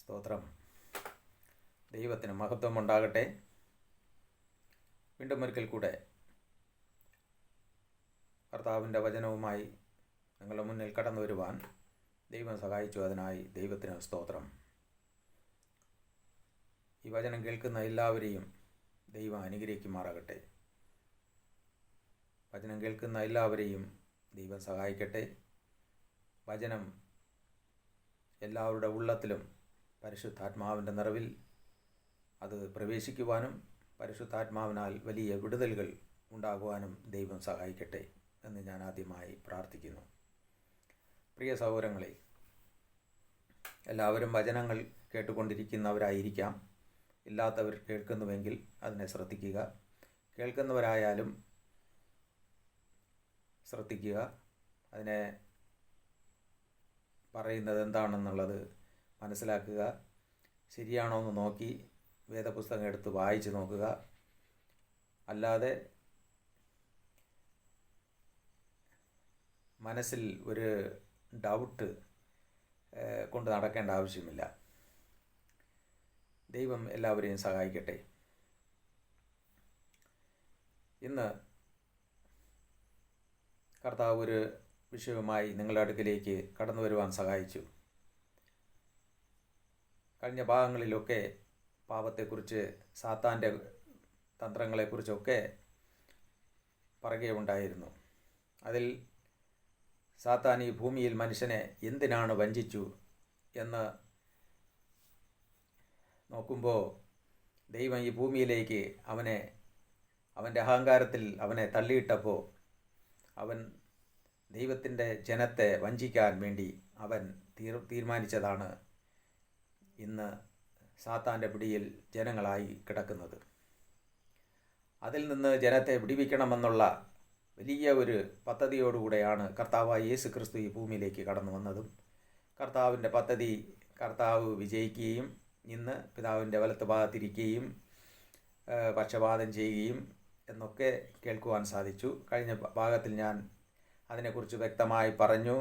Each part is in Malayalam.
സ്തോത്രം. ദൈവത്തിന് മഹത്വമുണ്ടാകട്ടെ. വീണ്ടും ഒരിക്കൽ കൂടെ കർത്താവിൻ്റെ വചനവുമായി നിങ്ങളുടെ മുന്നിൽ കടന്നു വരുവാൻ ദൈവം സഹായിച്ചു. അതിനായി ദൈവത്തിന് സ്തോത്രം. ഈ വചനം കേൾക്കുന്ന എല്ലാവരെയും ദൈവം അനുഗ്രഹിക്കുമാറാകട്ടെ. വചനം കേൾക്കുന്ന എല്ലാവരെയും ദൈവം സഹായിക്കട്ടെ. വചനം എല്ലാവരുടെ ഉള്ളത്തിലും പരിശുദ്ധാത്മാവിൻ്റെ നിറവിൽ അത് പ്രവേശിക്കുവാനും പരിശുദ്ധാത്മാവിനാൽ വലിയ വിടുതലുകൾ ഉണ്ടാകുവാനും ദൈവം സഹായിക്കട്ടെ എന്ന് ഞാൻ ആദ്യമായി പ്രാർത്ഥിക്കുന്നു. പ്രിയ സഹോദരങ്ങളെ, എല്ലാവരും വചനങ്ങൾ കേട്ടുകൊണ്ടിരിക്കുന്നവരായിരിക്കാം. ഇല്ലാത്തവർ കേൾക്കുന്നുവെങ്കിൽ അതിനെ ശ്രദ്ധിക്കുക. കേൾക്കുന്നവരായാലും ശ്രദ്ധിക്കുക. അതിനെ പറയുന്നത് എന്താണെന്നുള്ളത് മനസ്സിലാക്കുക. ശരിയാണോ എന്ന് നോക്കി വേദപുസ്തകം എടുത്ത് വായിച്ച് നോക്കുക. അല്ലാതെ മനസ്സിൽ ഒരു ഡൗട്ട് കൊണ്ട് നടക്കേണ്ട ആവശ്യമില്ല. ദൈവം എല്ലാവരെയും സഹായിക്കട്ടെ. ഇന്ന് കർത്താവ് ഒരു വിഷയവുമായി നിങ്ങളുടെ അടുക്കിലേക്ക് കടന്നു വരുവാൻ സഹായിച്ചു. കഴിഞ്ഞ ഭാഗങ്ങളിലൊക്കെ പാപത്തെക്കുറിച്ച്, സാത്താൻ്റെ തന്ത്രങ്ങളെക്കുറിച്ചൊക്കെ പറയുകയുണ്ടായിരുന്നു. അതിൽ സാത്താൻ ഈ ഭൂമിയിൽ മനുഷ്യനെ എന്തിനാണ് വഞ്ചിച്ചു എന്ന് നോക്കുമ്പോൾ, ദൈവം ഈ ഭൂമിയിലേക്ക് അവൻ്റെ അഹങ്കാരത്തിൽ അവനെ തള്ളിയിട്ടപ്പോൾ അവൻ ദൈവത്തിൻ്റെ ജനത്തെ വഞ്ചിക്കാൻ വേണ്ടി അവൻ തീരുമാനിച്ചതാണ് ഇന്ന് സാത്താൻ്റെ പിടിയിൽ ജനങ്ങളായി കിടക്കുന്നത്. അതിൽ നിന്ന് ജനത്തെ വിടുവിക്കണമെന്നുള്ള വലിയ ഒരു പദ്ധതിയോടുകൂടെയാണ് കർത്താവായ യേശു ക്രിസ്തു ഈ ഭൂമിയിലേക്ക് കടന്നു വന്നതും കർത്താവിൻ്റെ പദ്ധതി കർത്താവ് വിജയിക്കുകയും ഇന്ന് പിതാവിൻ്റെ വലത്ത് ഭാഗത്തിരിക്കുകയും പക്ഷപാതം ചെയ്യുകയും എന്നൊക്കെ കേൾക്കുവാൻ സാധിച്ചു. കഴിഞ്ഞ ഭാഗത്തിൽ ഞാൻ അതിനെക്കുറിച്ച് വ്യക്തമായി പറഞ്ഞു.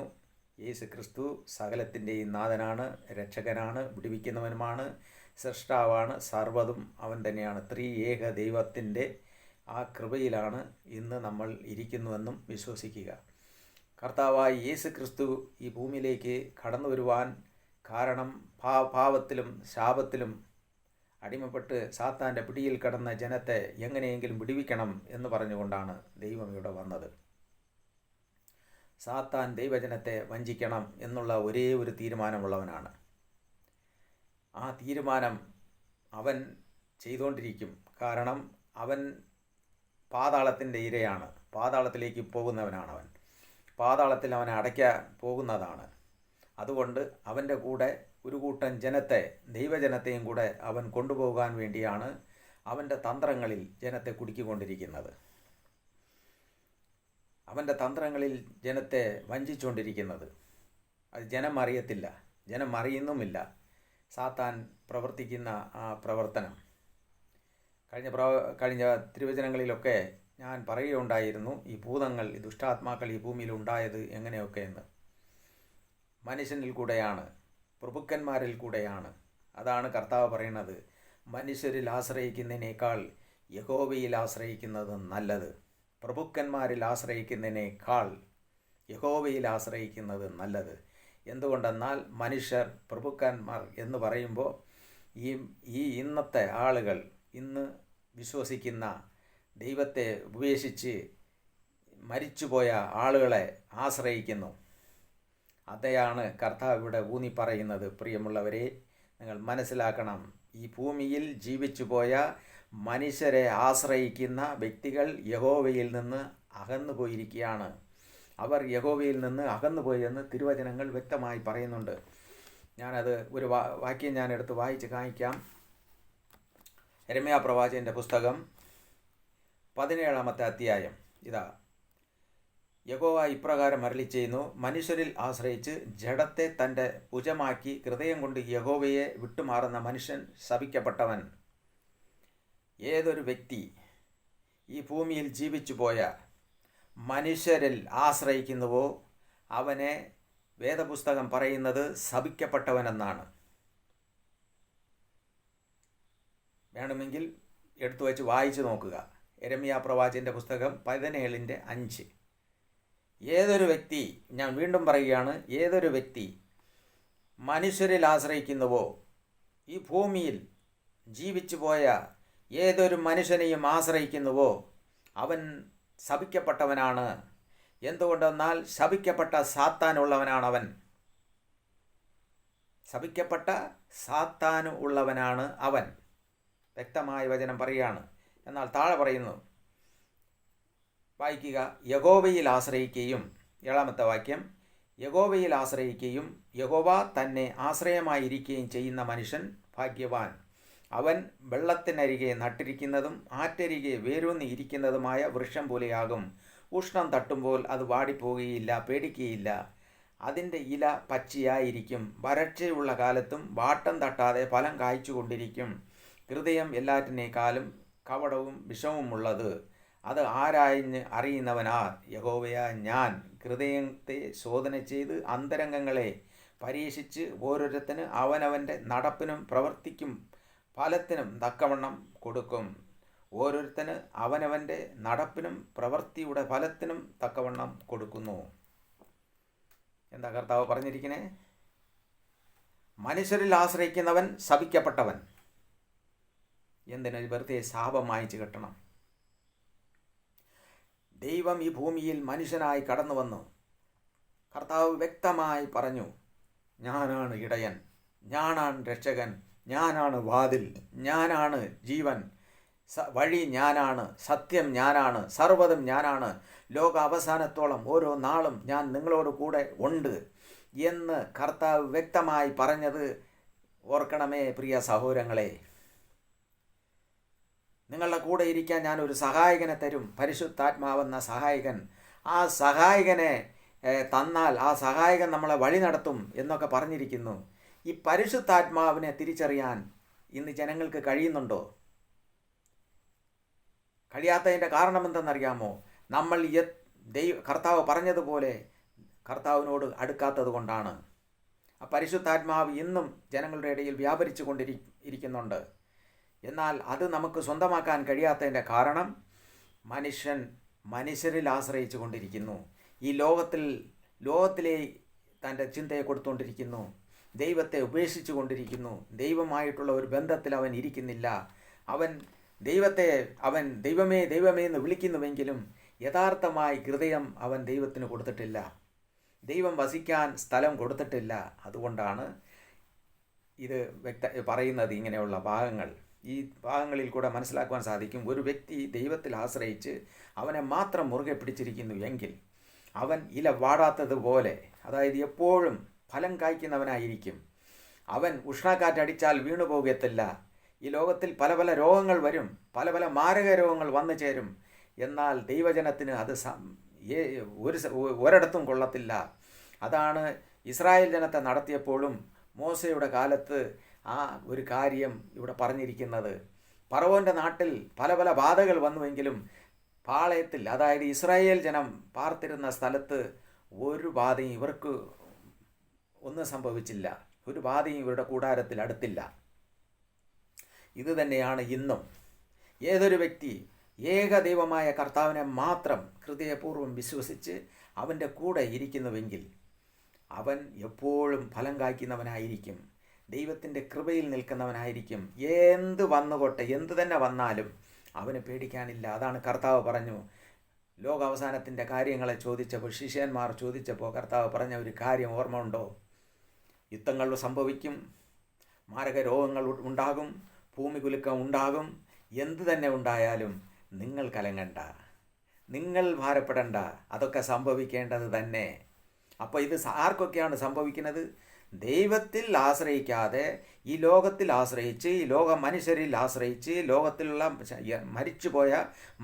യേശു ക്രിസ്തു സകലത്തിൻ്റെയും നാഥനാണ്, രക്ഷകനാണ്, വിടുവിക്കുന്നവനുമാണ്, സൃഷ്ടാവാണ്, സർവ്വതും അവൻ തന്നെയാണ്. ത്രിയേക ദൈവത്തിൻ്റെ ആ കൃപയിലാണ് ഇന്ന് നമ്മൾ ഇരിക്കുന്നുവെന്നും വിശ്വസിക്കുക. കർത്താവായ യേശു ക്രിസ്തു ഈ ഭൂമിയിലേക്ക് കടന്നു വരുവാൻ കാരണം പാപത്തിലും ശാപത്തിലും അടിമപ്പെട്ട് സാത്താൻ്റെ പിടിയിൽ കടന്ന ജനത്തെ എങ്ങനെയെങ്കിലും വിടുവിക്കണം എന്ന് പറഞ്ഞുകൊണ്ടാണ് ദൈവം ഇവിടെ വന്നത്. സാത്താൻ ദൈവജനത്തെ വഞ്ചിക്കണം എന്നുള്ള ഒരേ ഒരു തീരുമാനമുള്ളവനാണ്. ആ തീരുമാനം അവൻ ചെയ്തുകൊണ്ടിരിക്കും. കാരണം അവൻ പാതാളത്തിൻ്റെ ഇരയാണ്. പാതാളത്തിലേക്ക് പോകുന്നവനാണ് അവൻ. പാതാളത്തിൽ അവനെ അടയ്ക്കാൻ പോകുന്നതാണ്. അതുകൊണ്ട് അവൻ്റെ കൂടെ ഒരു കൂട്ടം ജനത്തെ, ദൈവജനത്തെയും കൂടെ അവൻ കൊണ്ടുപോകാൻ വേണ്ടിയാണ് അവൻ്റെ തന്ത്രങ്ങളിൽ ജനത്തെ കുടുക്കിക്കൊണ്ടിരിക്കുന്നത്. അവൻ്റെ തന്ത്രങ്ങളിൽ ജനത്തെ വഞ്ചിച്ചുകൊണ്ടിരിക്കുന്നത്. അത് ജനം അറിയത്തില്ല, ജനം അറിയുന്നുമില്ല സാത്താൻ പ്രവർത്തിക്കുന്ന ആ പ്രവർത്തനം. കഴിഞ്ഞ തിരുവചനങ്ങളിലൊക്കെ ഞാൻ പറയുകയുണ്ടായിരുന്നു, ഈ ഭൂതങ്ങൾ, ഈ ദുഷ്ടാത്മാക്കൾ ഈ ഭൂമിയിൽ ഉണ്ടായത് എങ്ങനെയൊക്കെ എന്ന്. മനുഷ്യനിൽ കൂടെയാണ്, പ്രഭുക്കന്മാരിൽ കൂടെയാണ്. അതാണ് കർത്താവ് പറയുന്നത്, മനുഷ്യരിൽ ആശ്രയിക്കുന്നതിനേക്കാൾ യഹോവയിൽ ആശ്രയിക്കുന്നത് നല്ലത്. പ്രഭുക്കന്മാരിൽ ആശ്രയിക്കുന്നതിനേക്കാൾ യഹോവയിൽ ആശ്രയിക്കുന്നത് നല്ലത്. എന്തുകൊണ്ടെന്നാൽ മനുഷ്യർ, പ്രഭുക്കന്മാർ എന്ന് പറയുമ്പോൾ ഈ ഇന്നത്തെ ആളുകൾ, ഇന്ന് വിശ്വസിക്കുന്ന, ദൈവത്തെ ഉപേക്ഷിച്ച് മരിച്ചുപോയ ആളുകളെ ആശ്രയിക്കുന്നു. അതെയാണ് കർത്താവ് ഇവിടെ ഊന്നി പറയുന്നത്. പ്രിയമുള്ളവരെ, നിങ്ങൾ മനസ്സിലാക്കണം, ഈ ഭൂമിയിൽ ജീവിച്ചു പോയ മനുഷ്യരെ ആശ്രയിക്കുന്ന വ്യക്തികൾ യഹോവയിൽ നിന്ന് അകന്നു പോയിരിക്കുകയാണ്. അവർ യഹോവയിൽ നിന്ന് അകന്നുപോയെന്ന് തിരുവചനങ്ങൾ വ്യക്തമായി പറയുന്നുണ്ട്. ഞാനത് ഒരു വാക്യം ഞാൻ എടുത്ത് വായിച്ച് കാണിക്കാം. യെരമ്യാ പ്രവാചകൻ്റെ പുസ്തകം 17-ാമത്തെ അധ്യായം. ഇതാ, യഹോവ ഇപ്രകാരം അരുളിച്ചെയ്യുന്നു, മനുഷ്യരിൽ ആശ്രയിച്ച് ജഡത്തെ തൻ്റെ ഭുജമാക്കി ഹൃദയം കൊണ്ട് യഹോവയെ വിട്ടുമാറുന്ന മനുഷ്യൻ ശപിക്കപ്പെട്ടവൻ. ഏതൊരു വ്യക്തി ഈ ഭൂമിയിൽ ജീവിച്ചു പോയ മനുഷ്യരിൽ ആശ്രയിക്കുന്നുവോ അവനെ വേദപുസ്തകം പറയുന്നത് ശപിക്കപ്പെട്ടവനെന്നാണ്. വേണമെങ്കിൽ എടുത്തു വച്ച് വായിച്ചു നോക്കുക. യെരമ്യാ പ്രവാചകൻ്റെ പുസ്തകം 17:5. ഏതൊരു വ്യക്തി, ഞാൻ വീണ്ടും പറയുകയാണ്, ഏതൊരു വ്യക്തി മനുഷ്യരിൽ ആശ്രയിക്കുന്നുവോ, ഈ ഭൂമിയിൽ ജീവിച്ചു പോയ ഏതൊരു മനുഷ്യനെയും ആശ്രയിക്കുന്നുവോ അവൻ ശപിക്കപ്പെട്ടവനാണ്. എന്തുകൊണ്ടെന്നാൽ ശപിക്കപ്പെട്ട സാത്താനുള്ളവനാണവൻ. ശപിക്കപ്പെട്ട സാത്താന് ഉള്ളവനാണ് അവൻ. വ്യക്തമായ വചനം പറയുകയാണ്. എന്നാൽ താഴെ പറയുന്നു, വായിക്കുക. യഹോവയിൽ ആശ്രയിക്കുകയും, 7-ാമത്തെ വാക്യം, യഹോവയിൽ ആശ്രയിക്കുകയും യഹോവ തന്നെ ആശ്രയമായിരിക്കുകയും ചെയ്യുന്ന മനുഷ്യൻ ഭാഗ്യവാൻ. അവൻ വെള്ളത്തിനരികെ നട്ടിരിക്കുന്നതും ആറ്റരികെ വേരൂന്നി ഇരിക്കുന്നതുമായ വൃക്ഷം പോലെയാകും. ഉഷ്ണം തട്ടുമ്പോൾ അത് വാടിപ്പോകുകയില്ല, പേടിക്കുകയില്ല. അതിൻ്റെ ഇല പച്ചയായിരിക്കും. വരൾച്ചയുള്ള കാലത്തും വാട്ടം തട്ടാതെ ഫലം കായ്ച്ചുകൊണ്ടിരിക്കും. ഹൃദയം എല്ലാറ്റിനേക്കാളും കപടവും വിഷവുമുള്ളത്. അത് ആരാഞ്ഞ് അറിയുന്നവനാർ? യഹോവയാ ഞാൻ. ഹൃദയത്തെ ശോധന ചെയ്ത് അന്തരംഗങ്ങളെ പരീക്ഷിച്ച് ഓരോരുത്തന് അവനവൻ്റെ നടപ്പിനും പ്രവൃത്തിക്കും ഫലത്തിനും തക്കവണ്ണം കൊടുക്കും. ഓരോരുത്തന് അവനവൻ്റെ നടപ്പിനും പ്രവൃത്തിയുടെ ഫലത്തിനും തക്കവണ്ണം കൊടുക്കുന്നു. എന്താ കർത്താവ് പറഞ്ഞിരിക്കണേ? മനുഷ്യരിൽ ആശ്രയിക്കുന്നവൻ ശപിക്കപ്പെട്ടവൻ. എന്തിനൊരു വെറുതെ ശാപം വാങ്ങിച്ചു കെട്ടണം? ദൈവം ഈ ഭൂമിയിൽ മനുഷ്യനായി കടന്നു വന്നു. കർത്താവ് വ്യക്തമായി പറഞ്ഞു, ഞാനാണ് ഇടയൻ, ഞാനാണ് രക്ഷകൻ, ഞാനാണ് വാതിൽ, ഞാനാണ് ജീവൻ, വഴി ഞാനാണ്, സത്യം ഞാനാണ്, സർവ്വതും ഞാനാണ്, ലോക അവസാനത്തോളം ഓരോ നാളും ഞാൻ നിങ്ങളോട് കൂടെ ഉണ്ട് എന്ന് കർത്താവ് വ്യക്തമായി പറഞ്ഞത് ഓർക്കണമേ പ്രിയ സഹോദരങ്ങളെ. നിങ്ങളുടെ കൂടെ ഇരിക്കാൻ ഞാനൊരു സഹായകനെ തരും, പരിശുദ്ധാത്മാവെന്ന സഹായകൻ. ആ സഹായകനെ തന്നാൽ ആ സഹായകൻ നമ്മളെ വഴി നടത്തും എന്നൊക്കെ പറഞ്ഞിരിക്കുന്നു. ഈ പരിശുദ്ധാത്മാവിനെ തിരിച്ചറിയാൻ ഇന്ന് ജനങ്ങൾക്ക് കഴിയുന്നുണ്ടോ? കഴിയാത്തതിൻ്റെ കാരണം എന്തെന്നറിയാമോ? നമ്മൾ കർത്താവ് പറഞ്ഞതുപോലെ കർത്താവിനോട് അടുക്കാത്തത് കൊണ്ടാണ്. ആ പരിശുദ്ധാത്മാവ് ഇന്നും ജനങ്ങളുടെ ഇടയിൽ വ്യാപരിച്ചു കൊണ്ടിരിക്കുന്നുണ്ട്. എന്നാൽ അത് നമുക്ക് സ്വന്തമാക്കാൻ കഴിയാത്തതിൻ്റെ കാരണം മനുഷ്യരിൽ ആശ്രയിച്ചു കൊണ്ടിരിക്കുന്നു. ഈ ലോകത്തിലെ തൻ്റെ ചിന്തയെ കൊടുത്തുകൊണ്ടിരിക്കുന്നു. ദൈവത്തെ ഉപേക്ഷിച്ചു കൊണ്ടിരിക്കുന്നു. ദൈവമായിട്ടുള്ള ഒരു ബന്ധത്തിൽ അവൻ ഇരിക്കുന്നില്ല. അവൻ ദൈവമേ ദൈവമേ എന്ന് വിളിക്കുന്നുവെങ്കിലും യഥാർത്ഥമായി ഹൃദയം അവൻ ദൈവത്തിന് കൊടുത്തിട്ടില്ല. ദൈവം വസിക്കാൻ സ്ഥലം കൊടുത്തിട്ടില്ല. അതുകൊണ്ടാണ് ഇത് പറയുന്നത്. ഇങ്ങനെയുള്ള ഭാഗങ്ങൾ, ഈ ഭാഗങ്ങളിൽ കൂടെ മനസ്സിലാക്കുവാൻ സാധിക്കും. ഒരു വ്യക്തി ദൈവത്തിൽ ആശ്രയിച്ച് അവനെ മാത്രം മുറുകെ പിടിച്ചിരിക്കുന്നു എങ്കിൽ അവൻ ഇല വാടാത്തതുപോലെ, അതായത് എപ്പോഴും ഫലം കായ്ക്കുന്നവനായിരിക്കും. അവൻ ഉഷ്ണക്കാറ്റടിച്ചാൽ വീണു പോകത്തില്ല. ഈ ലോകത്തിൽ പല പല രോഗങ്ങൾ വരും, പല പല മാരക രോഗങ്ങൾ വന്നു ചേരും. എന്നാൽ ദൈവജനത്തിന് അത് ഒരിടത്തും കൊള്ളത്തില്ല. അതാണ് ഇസ്രായേൽ ജനത്തെ നടത്തിയപ്പോഴും മോശയുടെ കാലത്ത് ആ ഒരു കാര്യം ഇവിടെ പറഞ്ഞിരിക്കുന്നത്. ഫറവോൻ്റെ നാട്ടിൽ പല പല ബാധകൾ വന്നുവെങ്കിലും പാളയത്തിൽ, അതായത് ഇസ്രായേൽ ജനം പാർത്തിരുന്ന സ്ഥലത്ത് ഒരു ബാധയും ഇവർക്ക് ഒന്നും സംഭവിച്ചില്ല. ഒരു ബാധയും ഇവരുടെ കൂടാരത്തിൽ അടുത്തില്ല. ഇത് തന്നെയാണ് ഇന്നും. ഏതൊരു വ്യക്തി ഏകദൈവമായ കർത്താവിനെ മാത്രം ഹൃദയപൂർവ്വം വിശ്വസിച്ച് അവൻ്റെ കൂടെ ഇരിക്കുന്നുവെങ്കിൽ അവൻ എപ്പോഴും ഫലം കായ്ക്കുന്നവനായിരിക്കും. ദൈവത്തിൻ്റെ കൃപയിൽ നിൽക്കുന്നവനായിരിക്കും. എന്ത് വന്നുകൊട്ടെ, എന്ത് തന്നെ വന്നാലും അവന് പേടിക്കാനില്ല. അതാണ് കർത്താവ് പറഞ്ഞു. ലോകാവസാനത്തിൻ്റെ കാര്യങ്ങളെ ചോദിച്ചപ്പോൾ, ശിഷ്യന്മാർ ചോദിച്ചപ്പോൾ കർത്താവ് പറഞ്ഞ ഒരു കാര്യം ഓർമ്മ ഉണ്ടോ? യുദ്ധങ്ങൾ സംഭവിക്കും, മാരക രോഗങ്ങൾ ഉണ്ടാകും, ഭൂമികുലുക്കം ഉണ്ടാകും. എന്തു തന്നെ ഉണ്ടായാലും നിങ്ങൾ കലങ്ങണ്ട, നിങ്ങൾ ഭാരപ്പെടണ്ട, അതൊക്കെ സംഭവിക്കേണ്ടത് തന്നെ. അപ്പോൾ ഇത് ആർക്കൊക്കെയാണ് സംഭവിക്കുന്നത്? ദൈവത്തിൽ ആശ്രയിക്കാതെ ഈ ലോകത്തിൽ ആശ്രയിച്ച്, ഈ മനുഷ്യരിൽ ആശ്രയിച്ച്, ലോകത്തിലുള്ള മരിച്ചുപോയ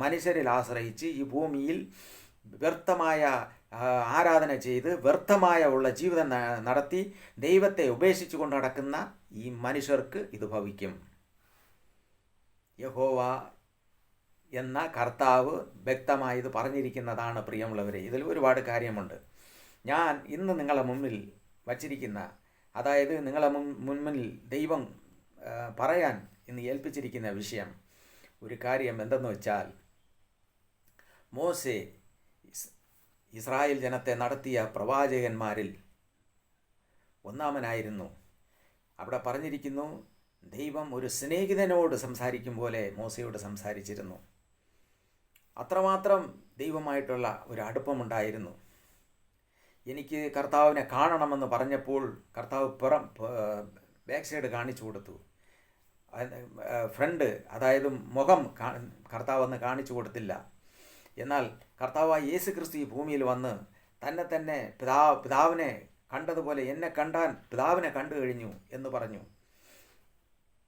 മനുഷ്യരിൽ ആശ്രയിച്ച് ഈ ഭൂമിയിൽ വ്യർത്ഥമായ ആരാധന ചെയ്ത് വ്യർത്ഥമായ ഉള്ള ജീവിതം നടത്തി ദൈവത്തെ ഉപേക്ഷിച്ചു കൊണ്ട് നടക്കുന്ന ഈ മനുഷ്യർക്ക് ഇത് ഭവിക്കും. യഹോവ എന്ന കർത്താവ് വ്യക്തമായി ഇത് പറഞ്ഞിരിക്കുന്നതാണ്. പ്രിയമുള്ളവരെ, ഇതിൽ ഒരുപാട് കാര്യമുണ്ട്. ഞാൻ ഇന്ന് നിങ്ങളെ മുന്നിൽ വച്ചിരിക്കുന്ന, അതായത് നിങ്ങളെ മുന്നിൽ ദൈവം പറയാൻ ഇന്ന് ഏൽപ്പിച്ചിരിക്കുന്ന വിഷയം ഒരു കാര്യം എന്തെന്ന് വെച്ചാൽ, മോശെ ഇസ്രായേൽ ജനത്തെ നടത്തിയ പ്രവാചകന്മാരിൽ ഒന്നാമനായിരുന്നു. അവിടെ പറഞ്ഞിരിക്കുന്നു, ദൈവം ഒരു സ്നേഹിതനോട് സംസാരിക്കും പോലെ മോശയോട് സംസാരിച്ചിരുന്നു. അത്രമാത്രം ദൈവമായിട്ടുള്ള ഒരു അടുപ്പമുണ്ടായിരുന്നു. എനിക്ക് കർത്താവിനെ കാണണമെന്ന് പറഞ്ഞപ്പോൾ കർത്താവ് ബാക്ക് സൈഡ് കാണിച്ചു കൊടുത്തു. ഫ്രണ്ട്, അതായത് മുഖം കർത്താവെന്ന് കാണിച്ചു കൊടുത്തില്ല. എന്നാൽ കർത്താവായ യേശു ക്രിസ്തു ഈ ഭൂമിയിൽ വന്ന് തന്നെ പിതാവിനെ കണ്ടതുപോലെ എന്നെ കണ്ടാൻ പിതാവിനെ കണ്ടു കഴിഞ്ഞു എന്ന് പറഞ്ഞു.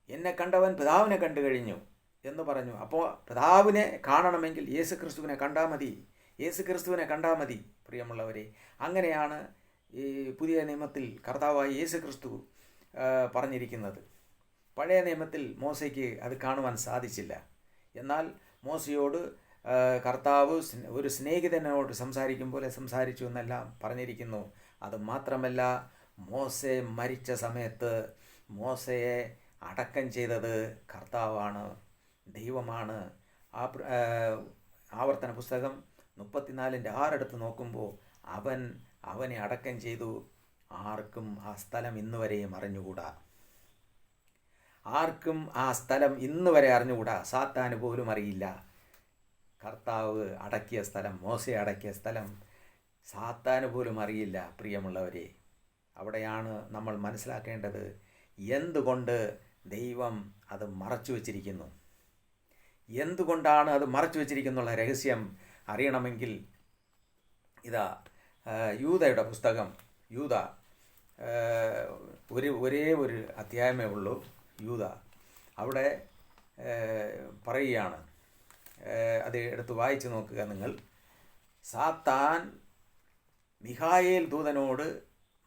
എന്നെ കണ്ടവൻ പിതാവിനെ കണ്ടു കഴിഞ്ഞു എന്ന് പറഞ്ഞു. അപ്പോൾ പിതാവിനെ കാണണമെങ്കിൽ യേശു ക്രിസ്തുവിനെ കണ്ടാൽ മതി, യേശു ക്രിസ്തുവിനെ കണ്ടാൽ മതി. പ്രിയമുള്ളവരെ, അങ്ങനെയാണ് ഈ പുതിയ നിയമത്തിൽ കർത്താവായ യേശു ക്രിസ്തു പറഞ്ഞിരിക്കുന്നത്. പഴയ നിയമത്തിൽ മോശയ്ക്ക് അത് കാണുവാൻ സാധിച്ചില്ല. എന്നാൽ മോശയോട് കർത്താവ് ഒരു സ്നേഹിതനോട് സംസാരിക്കും പോലെ സംസാരിച്ചു എന്നെല്ലാം പറഞ്ഞിരിക്കുന്നു. അത് മാത്രമല്ല, മോശെ മരിച്ച സമയത്ത് മോശയെ അടക്കം ചെയ്തത് കർത്താവാണ്, ദൈവമാണ്. ആവർത്തന പുസ്തകം 34:6 എടുത്ത് നോക്കുമ്പോൾ അവനെ അടക്കം ചെയ്തു. ആർക്കും ആ സ്ഥലം ഇന്ന് വരെയും അറിഞ്ഞുകൂടാ. ആർക്കും ആ സ്ഥലം ഇന്ന് വരെ അറിഞ്ഞുകൂടാ. സാത്താന് പോലും അറിയില്ല. കർത്താവ് അടക്കിയ സ്ഥലം, മോശയെ അടക്കിയ സ്ഥലം സാത്താന് പോലും അറിയില്ല. പ്രിയമുള്ളവരെ, അവിടെയാണ് നമ്മൾ മനസ്സിലാക്കേണ്ടത് എന്തുകൊണ്ട് ദൈവം അത് മറച്ചു വച്ചിരിക്കുന്നു. എന്തുകൊണ്ടാണ് അത് മറച്ചു വച്ചിരിക്കുന്നുള്ള രഹസ്യം അറിയണമെങ്കിൽ ഇതാ യൂദയുടെ പുസ്തകം. യൂദ ഒരേ ഒരു അധ്യായമേ ഉള്ളൂ. യൂദ അവിടെ പറയുകയാണ്, അത് എടുത്ത് വായിച്ചു നോക്കുക നിങ്ങൾ. സാത്താൻ മിഖായേൽ ദൂതനോട്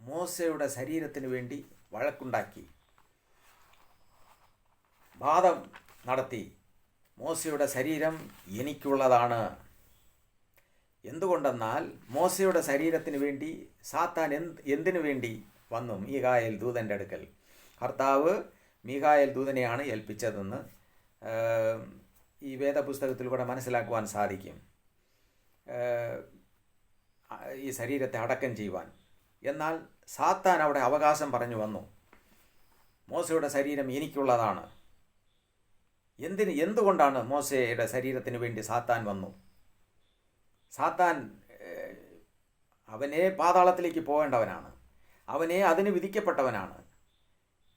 മോശയുടെ ശരീരത്തിന് വേണ്ടി വഴക്കുണ്ടാക്കി, വാദം നടത്തി. മോശയുടെ ശരീരം എനിക്കുള്ളതാണ്. എന്തുകൊണ്ടെന്നാൽ മോശയുടെ ശരീരത്തിന് വേണ്ടി സാത്താൻ എന്തിനു വേണ്ടി വന്നു? മീഖായേൽ ദൂതൻ്റെ അടുക്കൽ. കർത്താവ് മീഖായേൽ ദൂതനെയാണ് ഏൽപ്പിച്ചതെന്ന് ഈ വേദപുസ്തകത്തിലൂടെ മനസ്സിലാക്കുവാൻ സാധിക്കും, ഈ ശരീരത്തെ അടക്കം ചെയ്യുവാൻ. എന്നാൽ സാത്താൻ അവിടെ അവകാശം പറഞ്ഞു വന്നു, മോശയുടെ ശരീരം എനിക്കുള്ളതാണ്. എന്തുകൊണ്ടാണ് മോശയുടെ ശരീരത്തിന് വേണ്ടി സാത്താൻ വന്നു? സാത്താൻ അവനെ പാതാളത്തിലേക്ക് പോകേണ്ടവനാണ്, അവനെ അതിന് വിധിക്കപ്പെട്ടവനാണ്.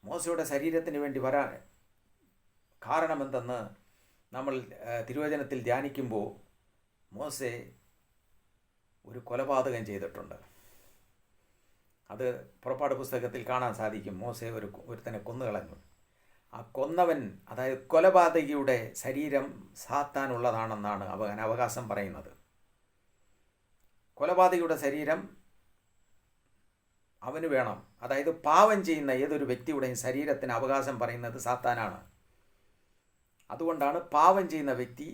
മോശയുടെ ശരീരത്തിന് വേണ്ടി വരാൻ കാരണമെന്തെന്ന് നമ്മൾ തിരുവചനത്തിൽ ധ്യാനിക്കുമ്പോൾ, മോശെ ഒരു കൊലപാതകം ചെയ്തിട്ടുണ്ട്. അത് പുറപ്പാട് പുസ്തകത്തിൽ കാണാൻ സാധിക്കും. മോശെ ഒരുത്തനെ കൊന്നുകളഞ്ഞു. ആ കൊന്നവൻ, അതായത് കൊലപാതകിയുടെ ശരീരം സാത്താനുള്ളതാണെന്നാണ് അവൻ അവകാശം പറയുന്നത്. കൊലപാതകിയുടെ ശരീരം അവന് വേണം. അതായത് പാവം ചെയ്യുന്ന ഏതൊരു വ്യക്തിയുടെയും ശരീരത്തിന് അവകാശം പറയുന്നത് സാത്താനാണ്. അതുകൊണ്ടാണ് പാവം ചെയ്യുന്ന വ്യക്തി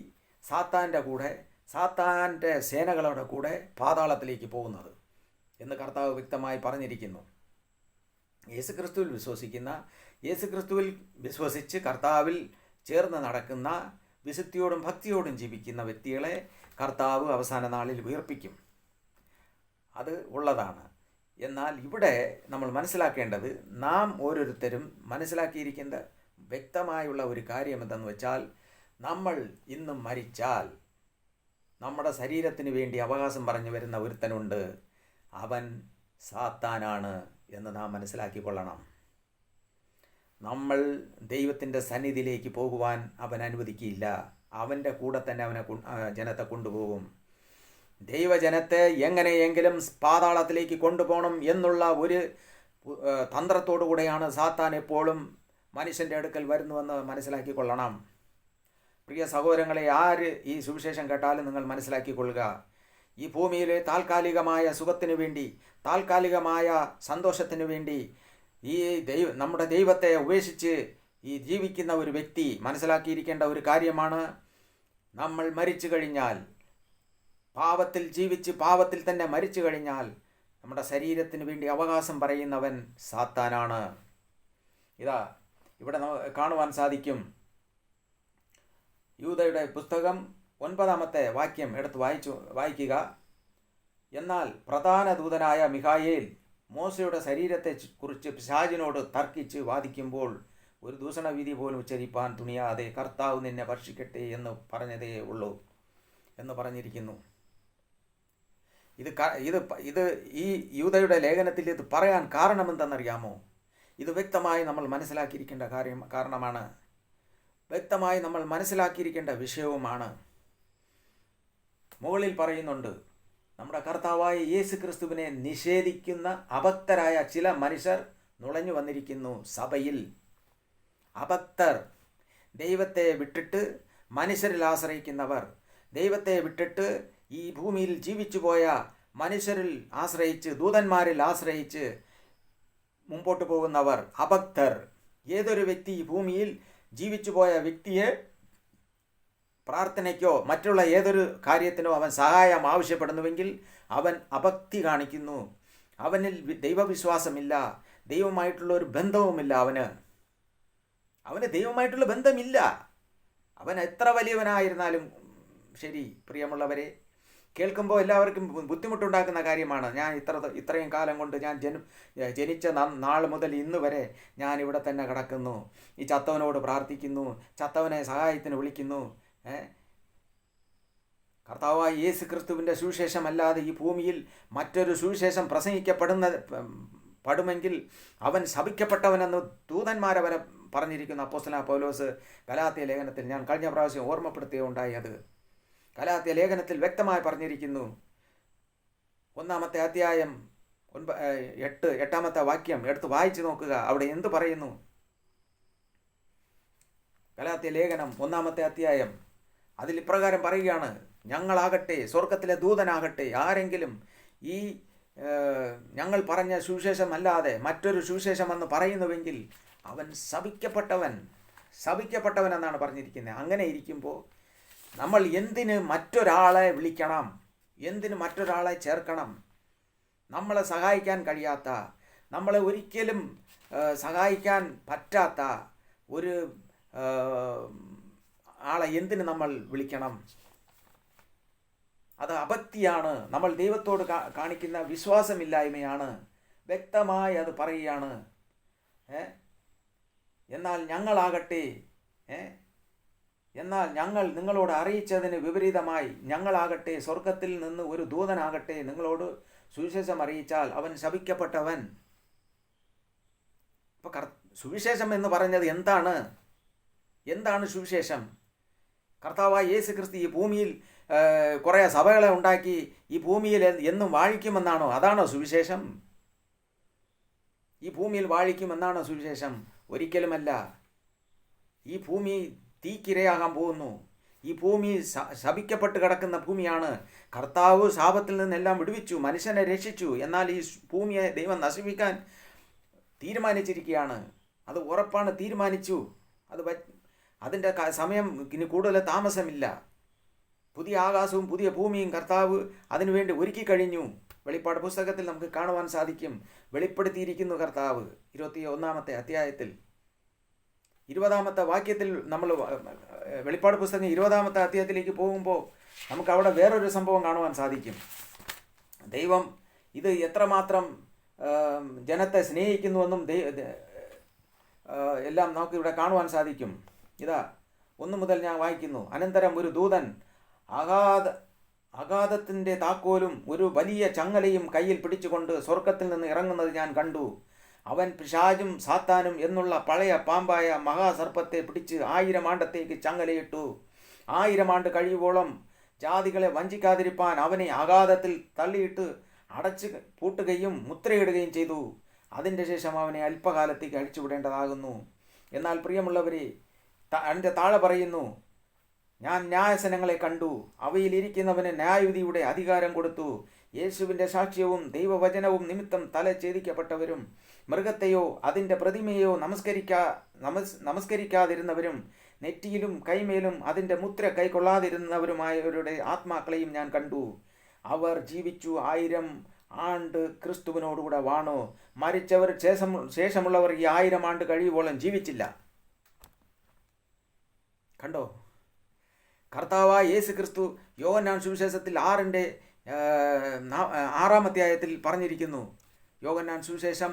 സാത്താൻ്റെ കൂടെ, സാത്താൻ്റെ സേനകളുടെ കൂടെ പാതാളത്തിലേക്ക് പോകുന്നത് എന്ന് കർത്താവ് വ്യക്തമായി പറഞ്ഞിരിക്കുന്നു. യേശുക്രിസ്തുവിൽ വിശ്വസിച്ച് കർത്താവിൽ ചേർന്ന് നടക്കുന്ന, വിശുദ്ധിയോടും ഭക്തിയോടും ജീവിക്കുന്ന വ്യക്തികളെ കർത്താവ് അവസാന നാളിൽ ഉയർപ്പിക്കും. അത് ഉള്ളതാണ്. എന്നാൽ ഇവിടെ നമ്മൾ മനസ്സിലാക്കേണ്ടത്, നാം ഓരോരുത്തരും മനസ്സിലാക്കിയിരിക്കേണ്ട വ്യക്തമായുള്ള ഒരു കാര്യം എന്തെന്ന് വെച്ചാൽ, നമ്മൾ ഇന്ന് മരിച്ചാൽ നമ്മുടെ ശരീരത്തിന് വേണ്ടി അവകാശം പറഞ്ഞു വരുന്ന ഒരുത്തനുണ്ട്, അവൻ സാത്താനാണ് എന്ന് നാം മനസ്സിലാക്കിക്കൊള്ളണം. നമ്മൾ ദൈവത്തിൻ്റെ സന്നിധിയിലേക്ക് പോകുവാൻ അവൻ അനുവദിക്കില്ല. അവൻ്റെ കൂടെ തന്നെ ജനത്തെ കൊണ്ടുപോകും. ദൈവജനത്തെ എങ്ങനെയെങ്കിലും പാതാളത്തിലേക്ക് കൊണ്ടുപോകണം എന്നുള്ള ഒരു തന്ത്രത്തോടു കൂടെയാണ് സാത്താൻ എപ്പോഴും മനുഷ്യൻ്റെ അടുക്കൽ വരുന്നുവെന്ന് മനസ്സിലാക്കിക്കൊള്ളണം. പ്രിയ സഹോദരങ്ങളെ, ആര് ഈ സുവിശേഷം കേട്ടാലും നിങ്ങൾ മനസ്സിലാക്കിക്കൊള്ളുക, ഈ ഭൂമിയിലെ താൽക്കാലികമായ സുഖത്തിനു വേണ്ടി, താൽക്കാലികമായ സന്തോഷത്തിനു വേണ്ടി നമ്മുടെ ദൈവത്തെ ഉപേക്ഷിച്ച് ഈ ജീവിക്കുന്ന ഒരു വ്യക്തി മനസ്സിലാക്കിയിരിക്കേണ്ട ഒരു കാര്യമാണ്, നമ്മൾ മരിച്ചു കഴിഞ്ഞാൽ, പാപത്തിൽ ജീവിച്ച് പാപത്തിൽ തന്നെ മരിച്ചു കഴിഞ്ഞാൽ നമ്മുടെ ശരീരത്തിന് വേണ്ടി അവകാശം പറയുന്നവൻ സാത്താനാണ്. ഇവിടെ കാണുവാൻ സാധിക്കും, യൂദയുടെ പുസ്തകം 9-ാമത്തെ വാക്യം എടുത്ത് വായിക്കുക. എന്നാൽ പ്രധാന ദൂതനായ മിഖായേൽ മോശയുടെ ശരീരത്തെ കുറിച്ച് പിശാചിനോട് തർക്കിച്ച് വാദിക്കുമ്പോൾ ഒരു ദൂഷണവിധി പോലും ഉച്ചരിപ്പാൻ തുണിയാതെ കർത്താവ് നിന്നെ ഭക്ഷിക്കട്ടെ എന്ന് പറഞ്ഞതേ ഉള്ളൂ എന്ന് പറഞ്ഞിരിക്കുന്നു. ഇത് ഈ യൂദയുടെ ലേഖനത്തിൽ ഇത് പറയാൻ കാരണമെന്തെന്നറിയാമോ? ഇത് വ്യക്തമായി നമ്മൾ മനസ്സിലാക്കിയിരിക്കേണ്ട കാരണമാണ്, വ്യക്തമായി നമ്മൾ മനസ്സിലാക്കിയിരിക്കേണ്ട വിഷയവുമാണ്. മുകളിൽ പറയുന്നുണ്ട്, നമ്മുടെ കർത്താവായ യേശു ക്രിസ്തുവിനെ നിഷേധിക്കുന്ന അഭക്തരായ ചില മനുഷ്യർ നുഴഞ്ഞു വന്നിരിക്കുന്നു സഭയിൽ. അഭക്തർ, ദൈവത്തെ വിട്ടിട്ട് മനുഷ്യരിൽ ആശ്രയിക്കുന്നവർ, ദൈവത്തെ വിട്ടിട്ട് ഈ ഭൂമിയിൽ ജീവിച്ചു പോയ മനുഷ്യരിൽ ആശ്രയിച്ച്, ദൂതന്മാരിൽ ആശ്രയിച്ച് മുമ്പോട്ട് പോകുന്നവർ അഭക്തർ. ഏതൊരു വ്യക്തി ഈ ഭൂമിയിൽ ജീവിച്ചു പോയ വ്യക്തിയെ പ്രാർത്ഥനയ്ക്കോ മറ്റുള്ള ഏതൊരു കാര്യത്തിനോ അവൻ സഹായം ആവശ്യപ്പെടുന്നുവെങ്കിൽ അവൻ അഭക്തി കാണിക്കുന്നു. അവനിൽ ദൈവവിശ്വാസമില്ല, ദൈവമായിട്ടുള്ള ഒരു ബന്ധവുമില്ല. അവന് ദൈവമായിട്ടുള്ള ബന്ധമില്ല. അവൻ എത്ര വലിയവനായിരുന്നാലും ശരി. പ്രിയമുള്ളവരെ, കേൾക്കുമ്പോൾ എല്ലാവർക്കും ബുദ്ധിമുട്ടുണ്ടാക്കുന്ന കാര്യമാണ്. ഞാൻ ഇത്രയും കാലം കൊണ്ട് ഞാൻ ജനിച്ച നാൾ മുതൽ ഇന്ന് വരെ ഞാൻ ഇവിടെ തന്നെ കിടക്കുന്നു, ഈ ചത്തവനോട് പ്രാർത്ഥിക്കുന്നു, ചത്തവനെ സഹായത്തിന് വിളിക്കുന്നു. കർത്താവായ യേശു ക്രിസ്തുവിൻ്റെ സുവിശേഷമല്ലാതെ ഈ ഭൂമിയിൽ മറ്റൊരു സുവിശേഷം പ്രസംഗിക്കപ്പെടുമെങ്കിൽ അവൻ ശപിക്കപ്പെട്ടവനെന്ന് ദൂതന്മാരെ വരെ പറഞ്ഞിരിക്കുന്നു അപ്പോസ്തലനായ പൗലോസ് ഗലാത്യ ലേഖനത്തിൽ. ഞാൻ കഴിഞ്ഞ പ്രാവശ്യം ഓർമ്മപ്പെടുത്തുകയുണ്ടായി. അത് ഗലാത്യ ലേഖനത്തിൽ വ്യക്തമായി പറഞ്ഞിരിക്കുന്നു. 1-ാമത്തെ അധ്യായം 8-ാമത്തെ വാക്യം എടുത്ത് വായിച്ചു നോക്കുക. അവിടെ എന്ത് പറയുന്നു? ഗലാത്യ ലേഖനം 1-ാമത്തെ അധ്യായം അതിൽ ഇപ്രകാരം പറയുകയാണ്, ഞങ്ങളാകട്ടെ, സ്വർഗത്തിലെ ദൂതനാകട്ടെ, ആരെങ്കിലും ഈ ഞങ്ങൾ പറഞ്ഞ സുവിശേഷം അല്ലാതെ മറ്റൊരു സുവിശേഷമെന്ന് പറയുന്നുവെങ്കിൽ അവൻ ശപിക്കപ്പെട്ടവൻ എന്നാണ് പറഞ്ഞിരിക്കുന്നത്. അങ്ങനെ ഇരിക്കുമ്പോൾ നമ്മൾ എന്തിന് മറ്റൊരാളെ വിളിക്കണം? എന്തിന് മറ്റൊരാളെ ചേർക്കണം? നമ്മളെ സഹായിക്കാൻ കഴിയാത്ത, നമ്മളെ ഒരിക്കലും സഹായിക്കാൻ പറ്റാത്ത ഒരു ആളെ എന്തിന് നമ്മൾ വിളിക്കണം? അത് അഭക്തിയാണ്. നമ്മൾ ദൈവത്തോട് കാണിക്കുന്ന വിശ്വാസമില്ലായ്മയാണ്. വ്യക്തമായി അത് പറയുകയാണ്. എന്നാൽ ഞങ്ങളാകട്ടെ, എന്നാൽ ഞങ്ങൾ നിങ്ങളോട് അറിയിച്ചതിന് വിപരീതമായി ഞങ്ങളാകട്ടെ, സ്വർഗത്തിൽ നിന്ന് ഒരു ദൂതനാകട്ടെ നിങ്ങളോട് സുവിശേഷം അറിയിച്ചാൽ അവൻ ശപിക്കപ്പെട്ടവൻ. അപ്പോൾ സുവിശേഷം എന്ന് പറഞ്ഞത് എന്താണ് സുവിശേഷം? കർത്താവായ യേശു ക്രിസ്തു ഈ ഭൂമിയിൽ കുറേ സഭകളെ ഉണ്ടാക്കി ഈ ഭൂമിയിൽ എന്നും വാഴിക്കുമെന്നാണോ? അതാണോ സുവിശേഷം? ഈ ഭൂമിയിൽ വാഴിക്കുമെന്നാണോ സുവിശേഷം? ഒരിക്കലുമല്ല. ഈ ഭൂമി തീക്കിരയാകാൻ പോകുന്നു. ഈ ഭൂമി ശപിക്കപ്പെട്ട് കിടക്കുന്ന ഭൂമിയാണ്. കർത്താവ് ശാപത്തിൽ നിന്നെല്ലാം വിടുവിച്ചു, മനുഷ്യനെ രക്ഷിച്ചു. എന്നാൽ ഈ ഭൂമിയെ ദൈവം നശിപ്പിക്കാൻ തീരുമാനിച്ചിരിക്കുകയാണ്. അത് ഉറപ്പാണ്, തീരുമാനിച്ചു. അതിൻ്റെ സമയം ഇനി കൂടുതൽ താമസമില്ല. പുതിയ ആകാശവും പുതിയ ഭൂമിയും കർത്താവ് അതിനുവേണ്ടി ഒരുക്കി കഴിഞ്ഞു. വെളിപ്പാട് പുസ്തകത്തിൽ നമുക്ക് കാണുവാൻ സാധിക്കും. വെളിപ്പെടുത്തിയിരിക്കുന്നു കർത്താവ് 21-ാമത്തെ അധ്യായത്തിൽ 20-ാമത്തെ വാക്യത്തിൽ. നമ്മൾ വെളിപ്പാട് പുസ്തകം 20-ാമത്തെ അധ്യായത്തിലേക്ക് പോകുമ്പോൾ നമുക്ക് അവിടെ വേറൊരു സംഭവം കാണുവാൻ സാധിക്കും. ദൈവം ഇത് എത്രമാത്രം ജനത്തെ സ്നേഹിക്കുന്നുവെന്നും എല്ലാം നമുക്ക് ഇവിടെ കാണുവാൻ സാധിക്കും. ഇതാ 1 മുതൽ ഞാൻ വായിക്കുന്നു. അനന്തരം ഒരു ദൂതൻ അഗാധത്തിൻ്റെ താക്കോലും ഒരു വലിയ ചങ്ങലയും കയ്യിൽ പിടിച്ചുകൊണ്ട് സ്വർഗത്തിൽ നിന്ന് ഇറങ്ങുന്നത് ഞാൻ കണ്ടു. അവൻ പിശാചും സാത്താനും എന്നുള്ള പഴയ പാമ്പായ മഹാസർപ്പത്തെ പിടിച്ച് 1000 ആണ്ടത്തേക്ക് ചങ്ങലയിട്ടു. 1000 ആണ്ട് കഴിയുവോളം ജാതികളെ വഞ്ചിക്കാതിരിപ്പാൻ അവനെ അഗാധത്തിൽ തള്ളിയിട്ട് അടച്ച് പൂട്ടുകയും മുദ്രയിടുകയും ചെയ്തു. അതിൻ്റെ ശേഷം അവനെ അല്പകാലത്തേക്ക് അഴിച്ചുവിടേണ്ടതാകുന്നു. എന്നാൽ പ്രിയമുള്ളവരെ, അതിൻ്റെ താഴെ പറയുന്നു, ഞാൻ ന്യായസനങ്ങളെ കണ്ടു, അവയിലിരിക്കുന്നവന് ന്യായവിധിയുടെ അധികാരം കൊടുത്തു. യേശുവിൻ്റെ സാക്ഷ്യവും ദൈവവചനവും നിമിത്തം തല ഛേദിക്കപ്പെട്ടവരും മൃഗത്തെയോ അതിൻ്റെ പ്രതിമയോ നമസ്കരിക്കാതിരുന്നവരും നെറ്റിയിലും കൈമേലും അതിൻ്റെ മുദ്ര കൈക്കൊള്ളാതിരുന്നവരുമായവരുടെ ആത്മാക്കളെയും ഞാൻ കണ്ടു. അവർ ജീവിച്ചു 1000 ആണ്ട് ക്രിസ്തുവിനോടുകൂടെ വാണു. മരിച്ചവർ ശേഷമുള്ളവർ ഈ 1000 ആണ്ട് കഴിയുവോളം ജീവിച്ചില്ല. കണ്ടോ? കർത്താവായ യേശു ക്രിസ്തു യോഹന്നാൻ സുവിശേഷത്തിൽ 6 അധ്യായത്തിൽ പറഞ്ഞിരിക്കുന്നു. യോഹന്നാൻ സുവിശേഷം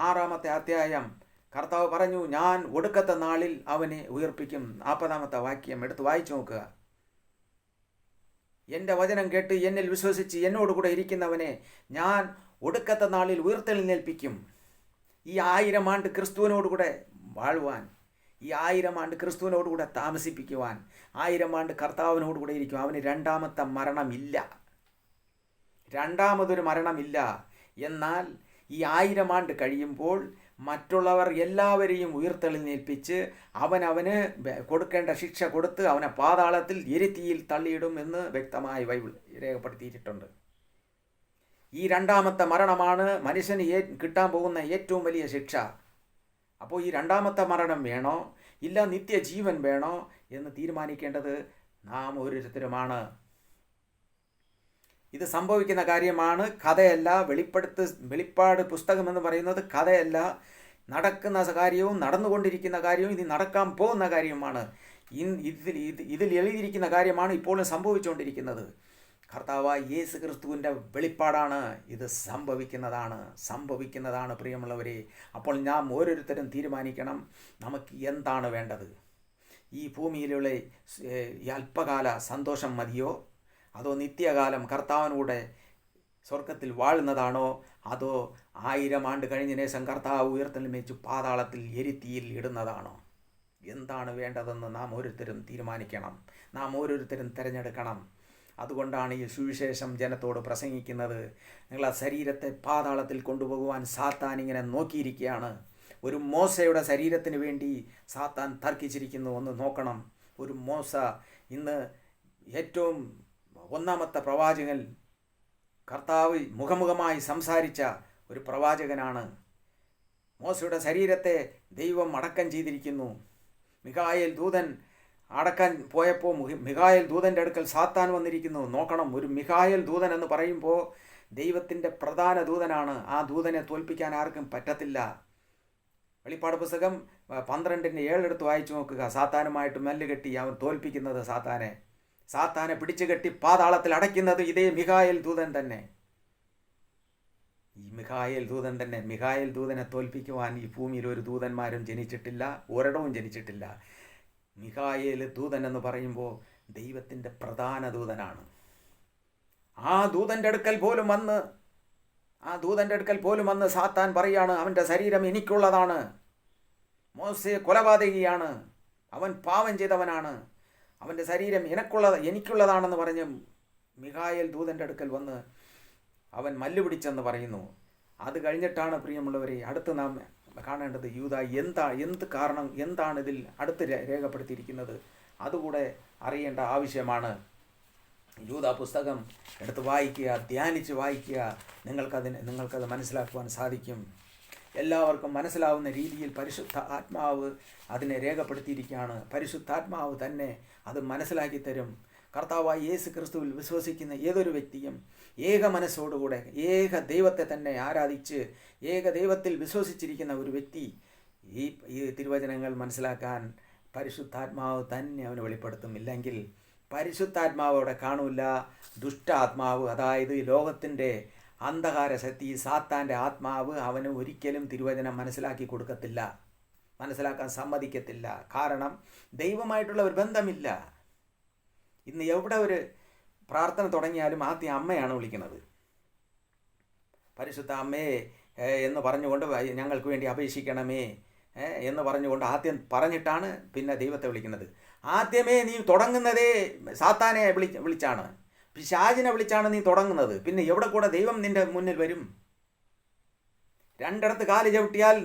6 അധ്യായം കർത്താവ് പറഞ്ഞു, ഞാൻ ഒടുക്കത്തെ നാളിൽ അവനെ ഉയർപ്പിക്കും. 40 വാക്യം എടുത്ത് വായിച്ചു നോക്കുക. എൻ്റെ വചനം കേട്ട് എന്നിൽ വിശ്വസിച്ച് എന്നോടുകൂടെ ഇരിക്കുന്നവനെ ഞാൻ ഒടുക്കത്തെ നാളിൽ ഉയർത്തെഴുന്നേൽപ്പിക്കും. ഈ 1000 ആണ്ട് ക്രിസ്തുവിനോടുകൂടെ വാഴുവാൻ, ഈ 1000 ആണ്ട് ക്രിസ്തുവിനോടുകൂടെ താമസിപ്പിക്കുവാൻ, 1000 ആണ്ട് കർത്താവിനോടുകൂടെ ഇരിക്കും. അവന് രണ്ടാമത്തെ മരണമില്ല, രണ്ടാമതൊരു മരണമില്ല. എന്നാൽ ഈ 1000 ആണ്ട് കഴിയുമ്പോൾ മറ്റുള്ളവർ എല്ലാവരെയും ഉയർത്തെഴുന്നേൽപ്പിച്ച് അവനവന് കൊടുക്കേണ്ട ശിക്ഷ കൊടുത്ത് അവനെ പാതാളത്തിൽ എരിതീയിൽ തള്ളിയിടും എന്ന് വ്യക്തമായി ബൈബിൾ രേഖപ്പെടുത്തിയിട്ടുണ്ട്. ഈ രണ്ടാമത്തെ മരണമാണ് മനുഷ്യന് കിട്ടാൻ പോകുന്ന ഏറ്റവും വലിയ ശിക്ഷ. അപ്പോൾ ഈ രണ്ടാമത്തെ മരണം വേണോ ഇല്ല നിത്യജീവൻ വേണോ എന്ന് തീരുമാനിക്കേണ്ടത് നാം ഓരോരുത്തരുമാണ്. ഇത് സംഭവിക്കുന്ന കാര്യമാണ്, കഥയല്ല. വെളിപ്പാട് പുസ്തകം എന്ന് പറയുന്നത് കഥയല്ല, നടക്കുന്ന കാര്യവും നടന്നുകൊണ്ടിരിക്കുന്ന കാര്യവും ഇനി നടക്കാൻ പോകുന്ന കാര്യമാണ്. ഇതിൽ എഴുതിയിരിക്കുന്ന കാര്യമാണ് ഇപ്പോഴും സംഭവിച്ചുകൊണ്ടിരിക്കുന്നത്. കർത്താവായ യേശു ക്രിസ്തുവിൻ്റെ വെളിപ്പാടാണ്. ഇത് സംഭവിക്കുന്നതാണ് പ്രിയമുള്ളവരെ. അപ്പോൾ നാം ഓരോരുത്തരും തീരുമാനിക്കണം നമുക്ക് എന്താണ് വേണ്ടത്. ഈ ഭൂമിയിലുള്ള ഈ അല്പകാല സന്തോഷം മതിയോ, അതോ നിത്യകാലം കർത്താവിനൂടെ സ്വർഗത്തിൽ വാഴുന്നതാണോ, അതോ 1000 ആണ്ട് കഴിഞ്ഞ ശേഷം കർത്താവ് ഉയർത്തെഴുന്നേൽപ്പിച്ച് പാതാളത്തിൽ എരിതീയിൽ ഇടുന്നതാണോ? എന്താണ് വേണ്ടതെന്ന് നാം ഓരോരുത്തരും തീരുമാനിക്കണം, നാം ഓരോരുത്തരും തിരഞ്ഞെടുക്കണം. അതുകൊണ്ടാണ് ഈ സുവിശേഷം ജനത്തോട് പ്രസംഗിക്കുന്നത്. നിങ്ങളെ ശരീരത്തെ പാതാളത്തിൽ കൊണ്ടുപോകുവാൻ സാത്താൻ ഇങ്ങനെ നോക്കിയിരിക്കുകയാണ്. ഒരു മോശയുടെ ശരീരത്തിന് വേണ്ടി സാത്താൻ തർക്കിച്ചിരിക്കുന്നു. ഒന്ന് നോക്കണം. ഒരു മോശ ഇന്ന് ഏറ്റവും ഒന്നാമത്തെ പ്രവാചകൻ, കർത്താവ് മുഖമുഖമായി സംസാരിച്ച ഒരു പ്രവാചകനാണ്. മോശയുടെ ശരീരത്തെ ദൈവം അടക്കം ചെയ്തിരിക്കുന്നു. മിഖായേൽ ദൂതൻ അടക്കാൻ പോയപ്പോൾ മിഖായേൽ ദൂതൻ്റെ അടുക്കൽ സാത്താൻ വന്നിരിക്കുന്നു. നോക്കണം, ഒരു മിഖായേൽ ദൂതൻ എന്ന് പറയുമ്പോൾ ദൈവത്തിൻ്റെ പ്രധാന ദൂതനാണ്. ആ ദൂതനെ തോൽപ്പിക്കാൻ ആർക്കും പറ്റത്തില്ല. വെളിപ്പാട് പുസ്തകം 12:7 എടുത്ത് വായിച്ചു നോക്കുക. സാത്താനുമായിട്ട് മല്ലുകെട്ടി അവൻ തോൽപ്പിക്കുന്നത് സാത്താനെ പിടിച്ചു കെട്ടി പാതാളത്തിൽ അടയ്ക്കുന്നത് ഇതേ മിഖായേൽ ദൂതൻ തന്നെ. ഈ മിഖായേൽ ദൂതനെ തോൽപ്പിക്കുവാൻ ഈ ഭൂമിയിൽ ഒരു ദൂതന്മാരും ജനിച്ചിട്ടില്ല, ഒരിടവും ജനിച്ചിട്ടില്ല. മിഖായേൽ ദൂതൻ എന്ന് പറയുമ്പോൾ ദൈവത്തിൻ്റെ പ്രധാന ദൂതനാണ്. ആ ദൂതൻ്റെ അടുക്കൽ പോലും വന്ന് സാത്താൻ പറയാണ്, അവൻ്റെ ശരീരം എനിക്കുള്ളതാണ്, മോശെ കൊലപാതകിയാണ്, അവൻ പാപം ചെയ്തവനാണ്, അവൻ്റെ ശരീരം എനിക്കുള്ളതാണെന്ന് പറഞ്ഞ് മിഖായേൽ ദൂതൻ്റെ അടുക്കൽ വന്ന് അവൻ മല്ല് പിടിച്ചെന്ന് പറയുന്നു. അത് കഴിഞ്ഞിട്ടാണ് പ്രിയമുള്ളവരെ അടുത്ത് നാം കാണേണ്ടത് യൂദാ എന്താണ് ഇതിൽ അടുത്ത് രേഖപ്പെടുത്തിയിരിക്കുന്നത്, അതുകൂടെ അറിയേണ്ട ആവശ്യമാണ്. യൂദാ പുസ്തകം എടുത്ത് വായിക്കുക, ധ്യാനിച്ച് വായിക്കുക. നിങ്ങൾക്കത് മനസ്സിലാക്കുവാൻ സാധിക്കും. എല്ലാവർക്കും മനസ്സിലാവുന്ന രീതിയിൽ പരിശുദ്ധ ആത്മാവ് അതിനെ രേഖപ്പെടുത്തിയിരിക്കുകയാണ്. പരിശുദ്ധാത്മാവ് തന്നെ അത് മനസ്സിലാക്കി തരും. കർത്താവായ യേശു ക്രിസ്തുവിൽ വിശ്വസിക്കുന്ന ഏതൊരു വ്യക്തിയും ഏക മനസ്സോടുകൂടെ ഏക ദൈവത്തെ തന്നെ ആരാധിച്ച് ഏക ദൈവത്തിൽ വിശ്വസിച്ചിരിക്കുന്ന ഒരു വ്യക്തി ഈ തിരുവചനങ്ങൾ മനസ്സിലാക്കാൻ പരിശുദ്ധാത്മാവ് തന്നെ അവന് വെളിപ്പെടുത്തും. ഇല്ലെങ്കിൽ പരിശുദ്ധാത്മാവ് അവിടെ കാണൂല. ദുഷ്ടാത്മാവ്, അതായത് ലോകത്തിൻ്റെ അന്ധകാര ശക്തി, സാത്താൻ്റെ ആത്മാവ് അവന് ഒരിക്കലും തിരുവചനം മനസ്സിലാക്കി കൊടുക്കത്തില്ല, മനസ്സിലാക്കാൻ സമ്മതിക്കത്തില്ല. കാരണം ദൈവമായിട്ടുള്ള ഒരു ബന്ധമില്ല. ഇന്ന് എവിടെ ഒരു പ്രാർത്ഥന തുടങ്ങിയാലും ആദ്യം അമ്മയാണ് വിളിക്കുന്നത്. പരിശുദ്ധ അമ്മേ എന്ന് പറഞ്ഞുകൊണ്ട് ഞങ്ങൾക്ക് വേണ്ടി അപേക്ഷിക്കണമേ എന്ന് പറഞ്ഞുകൊണ്ട് ആദ്യം പറഞ്ഞിട്ടാണ് പിന്നെ ദൈവത്തെ വിളിക്കുന്നത്. ആദ്യമേ നീ തുടങ്ങുന്നതേ സാത്താനെ വിളിച്ചാണ്, പിശാചിനെ വിളിച്ചാണ് നീ തുടങ്ങുന്നത്. പിന്നെ എവിടെ കൂടെ ദൈവം നിൻ്റെ മുന്നിൽ വരും? 2 കാല് ചവിട്ടിയാൽ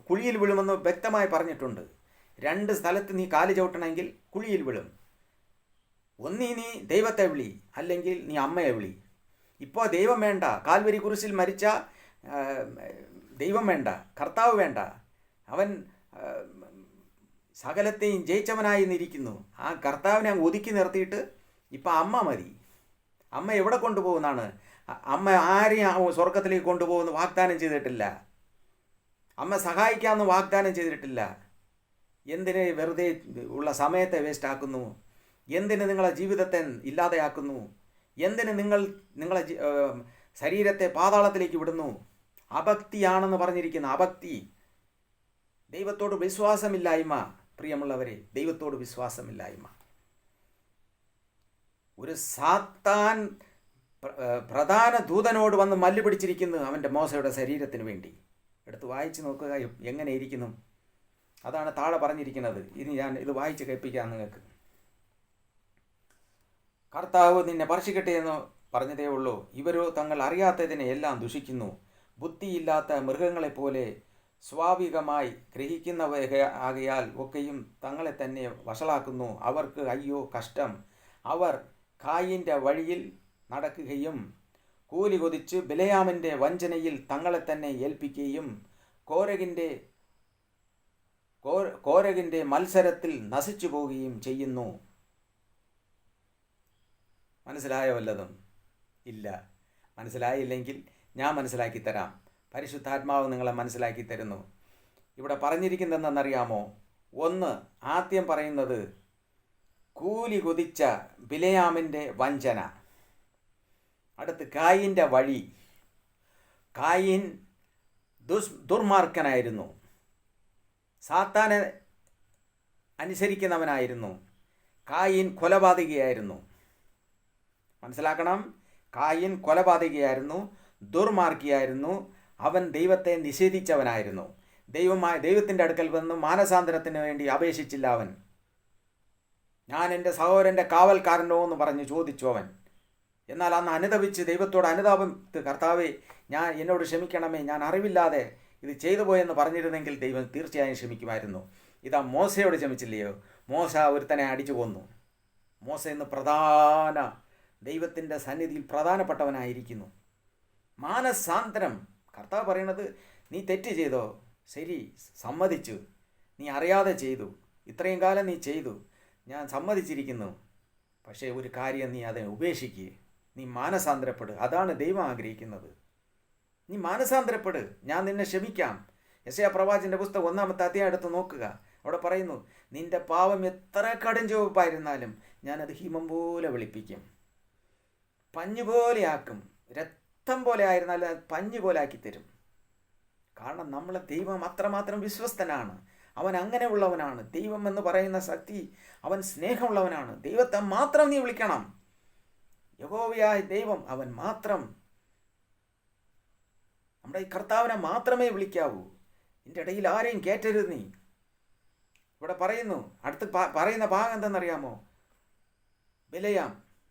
കുഴിയിൽ വീഴുമെന്ന് വ്യക്തമായി പറഞ്ഞിട്ടുണ്ട്. 2 സ്ഥലത്ത് നീ കാല് ചവിട്ടണമെങ്കിൽ കുഴിയിൽ വീഴും. ഒന്നീ നീ ദൈവത്തെ വിളി, അല്ലെങ്കിൽ നീ അമ്മയെ വിളി. ഇപ്പോൾ ദൈവം വേണ്ട, കാൽവരി കുരിശിൽ മരിച്ച ദൈവം വേണ്ട, കർത്താവ് വേണ്ട. അവൻ സകലത്തെയും ജയിച്ചവനായി നിന്നിരിക്കുന്നു. ആ കർത്താവിനെ അങ്ങ് ഒതുക്കി നിർത്തിയിട്ട് ഇപ്പം അമ്മ മതി. അമ്മ എവിടെ കൊണ്ടുപോകുന്നതാണ്? അമ്മ ആരെയും സ്വർഗത്തിലേക്ക് കൊണ്ടുപോകുന്ന വാഗ്ദാനം ചെയ്തിട്ടില്ല. അമ്മ സഹായിക്കാമെന്ന് വാഗ്ദാനം ചെയ്തിട്ടില്ല. എന്തിന് വെറുതെ ഉള്ള സമയത്തെ വേസ്റ്റ് ആക്കുന്നു? എന്തിന് നിങ്ങളെ ജീവിതത്തെ ഇല്ലാതെയാക്കുന്നു? എന്തിന് നിങ്ങളെ ശരീരത്തെ പാതാളത്തിലേക്ക് വിടുന്നു? അഭക്തിയാണെന്ന് പറഞ്ഞിരിക്കുന്ന അഭക്തി, ദൈവത്തോട് വിശ്വാസമില്ലായ്മ. പ്രിയമുള്ളവരെ, ദൈവത്തോട് വിശ്വാസമില്ലായ്മ. ഒരു സാത്താൻ പ്രധാന ദൂതനോട് വന്ന് മല്ല് പിടിച്ചിരിക്കുന്നു അവൻ്റെ മോശയുടെ ശരീരത്തിന് വേണ്ടി. എടുത്ത് വായിച്ച് നോക്കുക എങ്ങനെ ഇരിക്കുന്നു. അതാണ് താഴെ പറഞ്ഞിരിക്കുന്നത്. ഇനി ഞാൻ ഇത് വായിച്ച് കേൾപ്പിക്കാം നിങ്ങൾക്ക്. കർത്താവ് നിന്നെ സ്പർശിക്കട്ടെ എന്ന് പറഞ്ഞതേ ഉള്ളൂ. ഇവരോ തങ്ങൾ അറിയാത്തതിനെ എല്ലാം ദുഷിക്കുന്നു. ബുദ്ധിയില്ലാത്ത മൃഗങ്ങളെപ്പോലെ സ്വാഭാവികമായി ഗ്രഹിക്കുന്നവയാകയാൽ ഒക്കെയും തങ്ങളെ തന്നെ വഷളാക്കുന്നു. അവർക്ക് അയ്യോ കഷ്ടം. അവർ കായിൻ്റെ വഴിയിൽ നടക്കുകയും കൂലി കൊതിച്ച് ബിലയാമിൻ്റെ വഞ്ചനയിൽ തങ്ങളെ തന്നെ ഏൽപ്പിക്കുകയും കോരകിൻ്റെ മത്സരത്തിൽ നശിച്ചു പോവുകയും ചെയ്യുന്നു. മനസ്സിലായോ വല്ലതും? ഇല്ല. മനസ്സിലായില്ലെങ്കിൽ ഞാൻ മനസ്സിലാക്കി തരാം. പരിശുദ്ധാത്മാവ് നിങ്ങളെ മനസ്സിലാക്കി തരുന്നു. ഇവിടെ പറഞ്ഞിരിക്കുന്നതെന്നറിയാമോ? ഒന്ന്, ആദ്യം പറയുന്നത് കൂലി കൊതിച്ച ബിലയാമിൻ്റെ വഞ്ചന. അടുത്ത് കായിൻ്റെ വഴി. കായിൻ ദുർമാർഗനായിരുന്നു, സാത്താനെ അനുസരിക്കുന്നവനായിരുന്നു. കായിൻ കൊലപാതകിയായിരുന്നു. മനസ്സിലാക്കണം, കായിൻ കൊലപാതകിയായിരുന്നു, ദുർമാർഗിയായിരുന്നു. അവൻ ദൈവത്തെ നിഷേധിച്ചവനായിരുന്നു. ദൈവത്തിൻ്റെ അടുക്കൽ വന്ന് മാനസാന്തരത്തിന് വേണ്ടി അപേക്ഷിച്ചില്ല അവൻ. ഞാൻ എൻ്റെ സഹോദരൻ്റെ കാവൽക്കാരനോ എന്ന് പറഞ്ഞ് ചോദിച്ചു അവൻ. എന്നാൽ അന്ന് അനുതപിച്ച് ദൈവത്തോട് അനുതാപത്ത്, കർത്താവേ എന്നോട് ക്ഷമിക്കണമേ, ഞാൻ അറിവില്ലാതെ ഇത് ചെയ്തു പോയെന്ന് പറഞ്ഞിരുന്നെങ്കിൽ ദൈവം തീർച്ചയായും ക്ഷമിക്കുമായിരുന്നു. ഇതാ മോശയോട് ക്ഷമിച്ചില്ലയോ? മോശ ഒരുത്തനെ അടിച്ചു കൊന്നു. മോശ ഇന്ന് ദൈവത്തിൻ്റെ സന്നിധിയിൽ പ്രധാനപ്പെട്ടവനായിരിക്കുന്നു. മാനസാന്തരം. കർത്താവ് പറയണത്, നീ തെറ്റ് ചെയ്തോ? ശരി, സമ്മതിച്ചു. നീ അറിയാതെ ചെയ്തു, ഇത്രയും കാലം നീ ചെയ്തു, ഞാൻ സമ്മതിച്ചിരിക്കുന്നു. പക്ഷേ ഒരു കാര്യം, നീ അതിനെ ഉപേക്ഷിക്കുക. നീ മാനസാന്തരപ്പെട്. അതാണ് ദൈവം ആഗ്രഹിക്കുന്നത്. നീ മാനസാന്തരപ്പെട്, ഞാൻ നിന്നെ ക്ഷമിക്കാം. യെശയ്യാ പ്രവാചകന്റെ പുസ്തകം 1-ാമത്തെ അധ്യായം എടുത്ത് നോക്കുക. അവിടെ പറയുന്നു, നിന്റെ പാവം എത്ര കടും ചുവപ്പായിരുന്നാലും ഞാനത് ഹിമം പോലെ വെളുപ്പിക്കും, പഞ്ഞു പോലെയാക്കും. രക്തം പോലെ ആയിരുന്നാലും അത് പഞ്ഞു പോലെ ആക്കി തരും. കാരണം നമ്മളെ ദൈവം അത്രമാത്രം വിശ്വസ്തനാണ്. അവൻ അങ്ങനെയുള്ളവനാണ്. ദൈവം എന്ന് പറയുന്ന ശക്തി, അവൻ സ്നേഹമുള്ളവനാണ്. ദൈവത്തെ മാത്രം നീ വിളിക്കണം. യഹോവയായ ദൈവം, അവൻ മാത്രം. നമ്മുടെ ഈ കർത്താവിനെ മാത്രമേ വിളിക്കാവൂ. ഇതിൻ്റെ ഇടയിൽ ആരെയും കയറ്റരുത് നീ. ഇവിടെ പറയുന്നു, അടുത്ത് പറയുന്ന ഭാഗം എന്തെന്നറിയാമോ?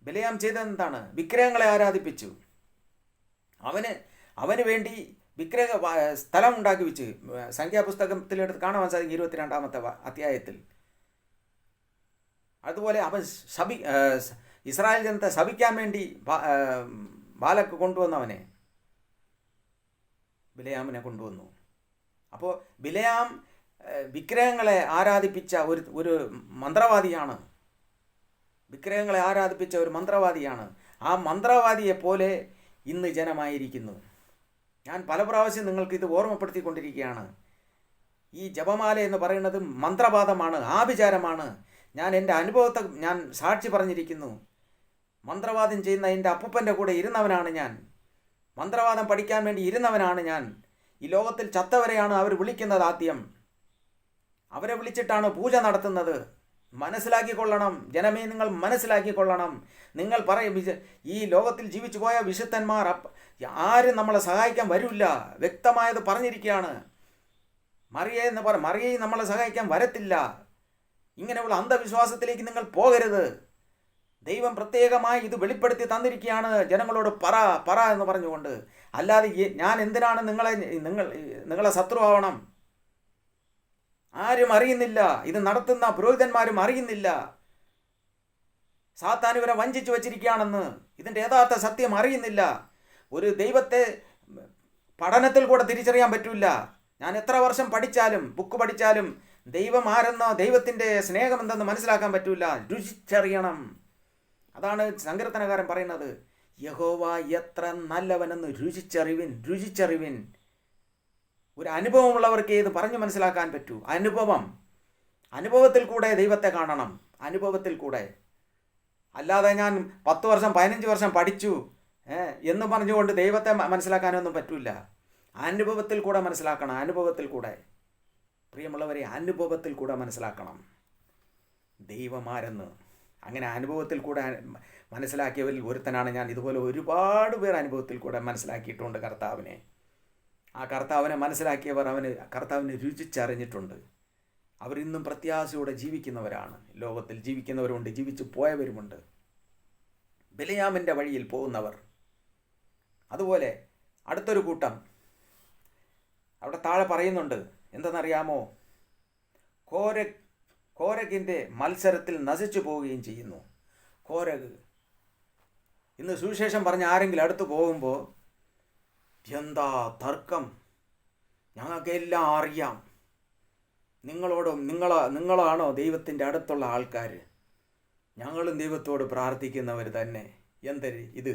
ബിലയാം ചെയ്തതെന്താണ്? വിഗ്രഹങ്ങളെ ആരാധിപ്പിച്ചു. അവന് വേണ്ടി വിഗ്രഹ സ്ഥലം ഉണ്ടാക്കി വെച്ച്. സംഖ്യാപുസ്തകത്തിലെടുത്ത് കാണാൻ സാധിക്കും 22-ാമത്തെ അധ്യായത്തിൽ. അതുപോലെ അവൻ ഇസ്രായേൽ ജനത്തെ ശപിക്കാൻ വേണ്ടി ബാലക്ക് കൊണ്ടുവന്നവനെ, ബിലയാമിനെ കൊണ്ടുവന്നു. അപ്പോൾ ബിലയാം വിഗ്രഹങ്ങളെ ആരാധിപ്പിച്ച ഒരു മന്ത്രവാദിയാണ്. വിഗ്രഹങ്ങളെ ആരാധിപ്പിച്ച ഒരു മന്ത്രവാദിയാണ്. ആ മന്ത്രവാദിയെപ്പോലെ ഇന്ന് ജനമായിരിക്കുന്നു. ഞാൻ പല പ്രാവശ്യം നിങ്ങൾക്ക് ഇത് ഓർമ്മപ്പെടുത്തിക്കൊണ്ടിരിക്കുകയാണ്. ഈ ജപമാല എന്ന് പറയുന്നത് മന്ത്രവാദമാണ്, ആഭിചാരമാണ്. ഞാൻ എൻ്റെ അനുഭവത്തെ ഞാൻ സാക്ഷി പറഞ്ഞിരിക്കുന്നു. മന്ത്രവാദം ചെയ്യുന്ന എൻ്റെ അപ്പൂപ്പൻ്റെ കൂടെ ഇരുന്നവനാണ് ഞാൻ. മന്ത്രവാദം പഠിക്കാൻ വേണ്ടി ഇരുന്നവനാണ് ഞാൻ. ഈ ലോകത്തിൽ ചത്തവരെയാണ് അവർ വിളിക്കുന്നത്. ആദ്യം അവരെ വിളിച്ചിട്ടാണ് പൂജ നടത്തുന്നത്. മനസ്സിലാക്കിക്കൊള്ളണം ജനമേ, നിങ്ങൾ മനസ്സിലാക്കിക്കൊള്ളണം. നിങ്ങൾ ഈ ലോകത്തിൽ ജീവിച്ചു പോയ വിശുദ്ധന്മാർ ആരും നമ്മളെ സഹായിക്കാൻ വരില്ല. വ്യക്തമായത് പറഞ്ഞിരിക്കുകയാണ്. മറിയയെ നമ്മളെ സഹായിക്കാൻ വരത്തില്ല. ഇങ്ങനെയുള്ള അന്ധവിശ്വാസത്തിലേക്ക് നിങ്ങൾ പോകരുത്. ദൈവം പ്രത്യേകമായി ഇത് വെളിപ്പെടുത്തി തന്നിരിക്കുകയാണ് ജനങ്ങളോട്. പറ എന്ന് പറഞ്ഞുകൊണ്ട്. അല്ലാതെ ഞാൻ എന്തിനാണ് നിങ്ങളെ ശത്രുവാവണം? ആരും അറിയുന്നില്ല. ഇത് നടത്തുന്ന പുരോഹിതന്മാരും അറിയുന്നില്ല. സാത്താൻ ഇവരെ വഞ്ചിച്ചു വച്ചിരിക്കുകയാണെന്ന് ഇതിൻ്റെ യഥാർത്ഥ സത്യം അറിയുന്നില്ല. ഒരു ദൈവത്തെ പഠനത്തിൽ കൂടെ തിരിച്ചറിയാൻ പറ്റില്ല. ഞാൻ എത്ര വർഷം പഠിച്ചാലും ബുക്ക് പഠിച്ചാലും ദൈവം ആരെന്നോ ദൈവത്തിൻ്റെ സ്നേഹം എന്തെന്ന് മനസ്സിലാക്കാൻ പറ്റില്ല. രുചിച്ചറിയണം. അതാണ് സങ്കീർത്തനകാരൻ പറയുന്നത്, യഹോവ എത്ര നല്ലവനെന്ന് രുചിച്ചറിവിൻ. ഒരു അനുഭവമുള്ളവർക്ക് ഇത് പറഞ്ഞു മനസ്സിലാക്കാൻ പറ്റൂ. അനുഭവത്തിൽ കൂടെ ദൈവത്തെ കാണണം. അനുഭവത്തിൽ കൂടെ. അല്ലാതെ ഞാൻ 10 വർഷം 15 വർഷം പഠിച്ചു എന്ന് പറഞ്ഞുകൊണ്ട് ദൈവത്തെ മനസ്സിലാക്കാനൊന്നും പറ്റില്ല. അനുഭവത്തിൽ കൂടെ മനസ്സിലാക്കണം. അനുഭവത്തിൽ കൂടെ, പ്രിയമുള്ളവരെ, അനുഭവത്തിൽ കൂടെ മനസ്സിലാക്കണം ദൈവമാരെന്ന്. അങ്ങനെ അനുഭവത്തിൽ കൂടെ മനസ്സിലാക്കിയവരിൽ ഒരുത്തനാണ് ഞാൻ. ഇതുപോലെ ഒരുപാട് പേർ അനുഭവത്തിൽ കൂടെ മനസ്സിലാക്കിയിട്ടുണ്ട് കർത്താവിനെ. ആ കർത്താവിനെ മനസ്സിലാക്കിയവർ കർത്താവിനെ രുചിച്ചറിഞ്ഞിട്ടുണ്ട്. അവരിന്നും പ്രത്യാശയോടെ ജീവിക്കുന്നവരാണ്. ലോകത്തിൽ ജീവിക്കുന്നവരുണ്ട്, ജീവിച്ചു പോയവരുമുണ്ട്. ബിലെയാമിൻ്റെ വഴിയിൽ പോകുന്നവർ. അതുപോലെ അടുത്തൊരു കൂട്ടം അവിടെ താഴെ പറയുന്നുണ്ട്. എന്തെന്നറിയാമോ? കോരഗിൻ്റെ മത്സരത്തിൽ നശിച്ചു പോവുകയും ചെയ്യുന്നു. കോരഗ് ഇന്ന് സുവിശേഷം പറഞ്ഞ ആരെങ്കിലും അടുത്ത് പോകുമ്പോൾ, എന്താ തർക്കം, ഞങ്ങൾക്കെല്ലാം അറിയാം, നിങ്ങളാണോ ദൈവത്തിൻ്റെ അടുത്തുള്ള ആൾക്കാർ, ഞങ്ങളും ദൈവത്തോട് പ്രാർത്ഥിക്കുന്നവർ തന്നെ. എന്തൊരു ഇത്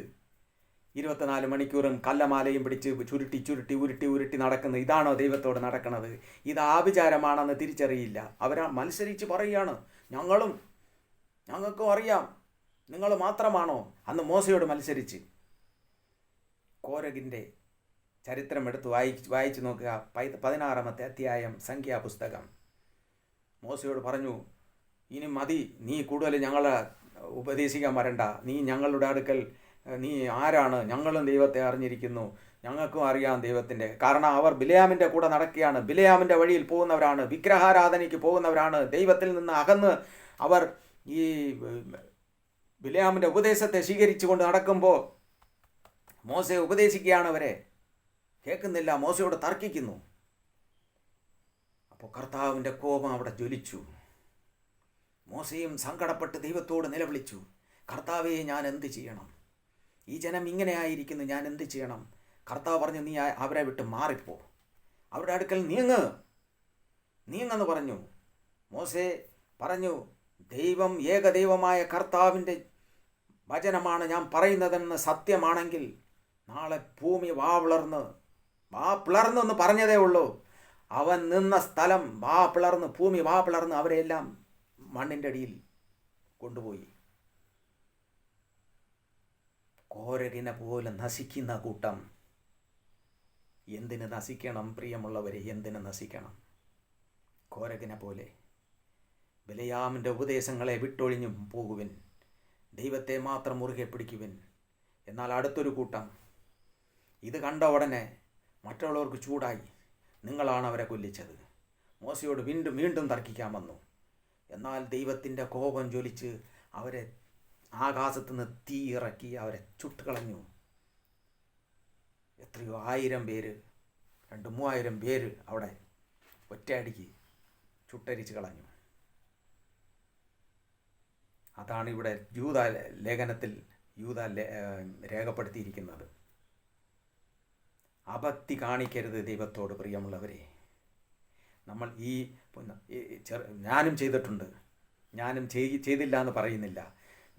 24 മണിക്കൂറും കല്ലമാലയും പിടിച്ച് ചുരുട്ടി ചുരുട്ടി ഉരുട്ടി ഉരുട്ടി നടക്കുന്നത്, ഇതാണോ ദൈവത്തോട് നടക്കുന്നത്? ഇത് ആഭിചാരമാണെന്ന് തിരിച്ചറിയില്ല. മത്സരിച്ച് പറയുകയാണ്, ഞങ്ങൾക്കും അറിയാം, നിങ്ങൾ മാത്രമാണോ? അന്ന് മോശയോട് മത്സരിച്ച്. കോരഗിൻ്റെ ചരിത്രം എടുത്ത് വായിച്ചു നോക്കുക. 16-ാമത്തെ അധ്യായം സംഖ്യാപുസ്തകം. മോശയോട് പറഞ്ഞു, ഇനി മതി, നീ കൂടുതൽ ഞങ്ങളെ ഉപദേശിക്കാൻ വരണ്ട. നീ ഞങ്ങളുടെ അടുക്കൽ നീ ആരാണ്? ഞങ്ങളും ദൈവത്തെ അറിഞ്ഞിരിക്കുന്നു, ഞങ്ങൾക്കും അറിയാം ദൈവത്തിൻ്റെ. കാരണം അവർ ബിലെയാമിൻ്റെ കൂടെ നടക്കുകയാണ്, ബിലെയാമിൻ്റെ വഴിയിൽ പോകുന്നവരാണ്, വിഗ്രഹാരാധനയ്ക്ക് പോകുന്നവരാണ്. ദൈവത്തിൽ നിന്ന് അകന്ന് അവർ ഈ ബിലെയാമിൻ്റെ ഉപദേശത്തെ സ്വീകരിച്ചു കൊണ്ട് നടക്കുമ്പോൾ മോശയെ ഉപദേശിക്കുകയാണ്. അവരെ കേൾക്കുന്നില്ല, മോശയോട് തർക്കിക്കുന്നു. അപ്പോൾ കർത്താവിൻ്റെ കോപം അവിടെ ജ്വലിച്ചു. മോശയും സങ്കടപ്പെട്ട് ദൈവത്തോട് നിലവിളിച്ചു, കർത്താവേ, ഞാൻ എന്ത് ചെയ്യണം? ഈ ജനം ഇങ്ങനെ ആയിരിക്കുന്നു, ഞാൻ എന്ത് ചെയ്യണം? കർത്താവ് പറഞ്ഞു, നീ അവരെ വിട്ട് മാറിപ്പോ, അവരുടെ അടുക്കൽ നീങ്ങെന്ന് പറഞ്ഞു. മോശെ പറഞ്ഞു, ദൈവം ഏകദൈവമായ കർത്താവിൻ്റെ വചനമാണ് ഞാൻ പറയുന്നതെന്ന് സത്യമാണെങ്കിൽ നാളെ ഭൂമി വാ പിളർന്നെന്ന് പറഞ്ഞതേ ഉള്ളൂ. അവൻ നിന്ന സ്ഥലം ഭൂമി വാ പിളർന്ന് അവരെല്ലാം മണ്ണിൻ്റെ അടിയിൽ കൊണ്ടുപോയി. കോരകിനെ പോലെ നശിക്കുന്ന കൂട്ടം. എന്തിന് നശിക്കണം പ്രിയമുള്ളവരെ? എന്തിന് നശിക്കണം? കോരകിനെ പോലെ ബിലെയാമിൻ്റെ ഉപദേശങ്ങളെ വിട്ടൊഴിഞ്ഞു പോകുവിൻ, ദൈവത്തെ മാത്രം മുറുകെ പിടിക്കുവിൻ. എന്നാൽ അടുത്തൊരു കൂട്ടം ഇത് കണ്ട ഉടനെ മറ്റുള്ളവർക്ക് ചൂടായി, നിങ്ങളാണ് അവരെ കൊല്ലിച്ചത്. മോശയോട് വീണ്ടും തർക്കിക്കാൻ വന്നു. എന്നാൽ ദൈവത്തിൻ്റെ കോപം ജ്വലിച്ച് അവരെ ആകാശത്തു നിന്ന് തീ ഇറക്കി അവരെ ചുട്ടുകളഞ്ഞു. എത്രയോ 1000 പേര്, 2,000-3,000 പേര് അവിടെ ഒറ്റയടിക്ക് ചുട്ടരിച്ച് കളഞ്ഞു. അതാണ് ഇവിടെ യൂദാ ലേഖനത്തിൽ രേഖപ്പെടുത്തിയിരിക്കുന്നത്. അഭക്തി കാണിക്കരുത് ദൈവത്തോട് പ്രിയമുള്ളവരെ. നമ്മൾ ഞാനും ചെയ്തിട്ടുണ്ട്, ചെയ്തില്ല എന്ന് പറയുന്നില്ല,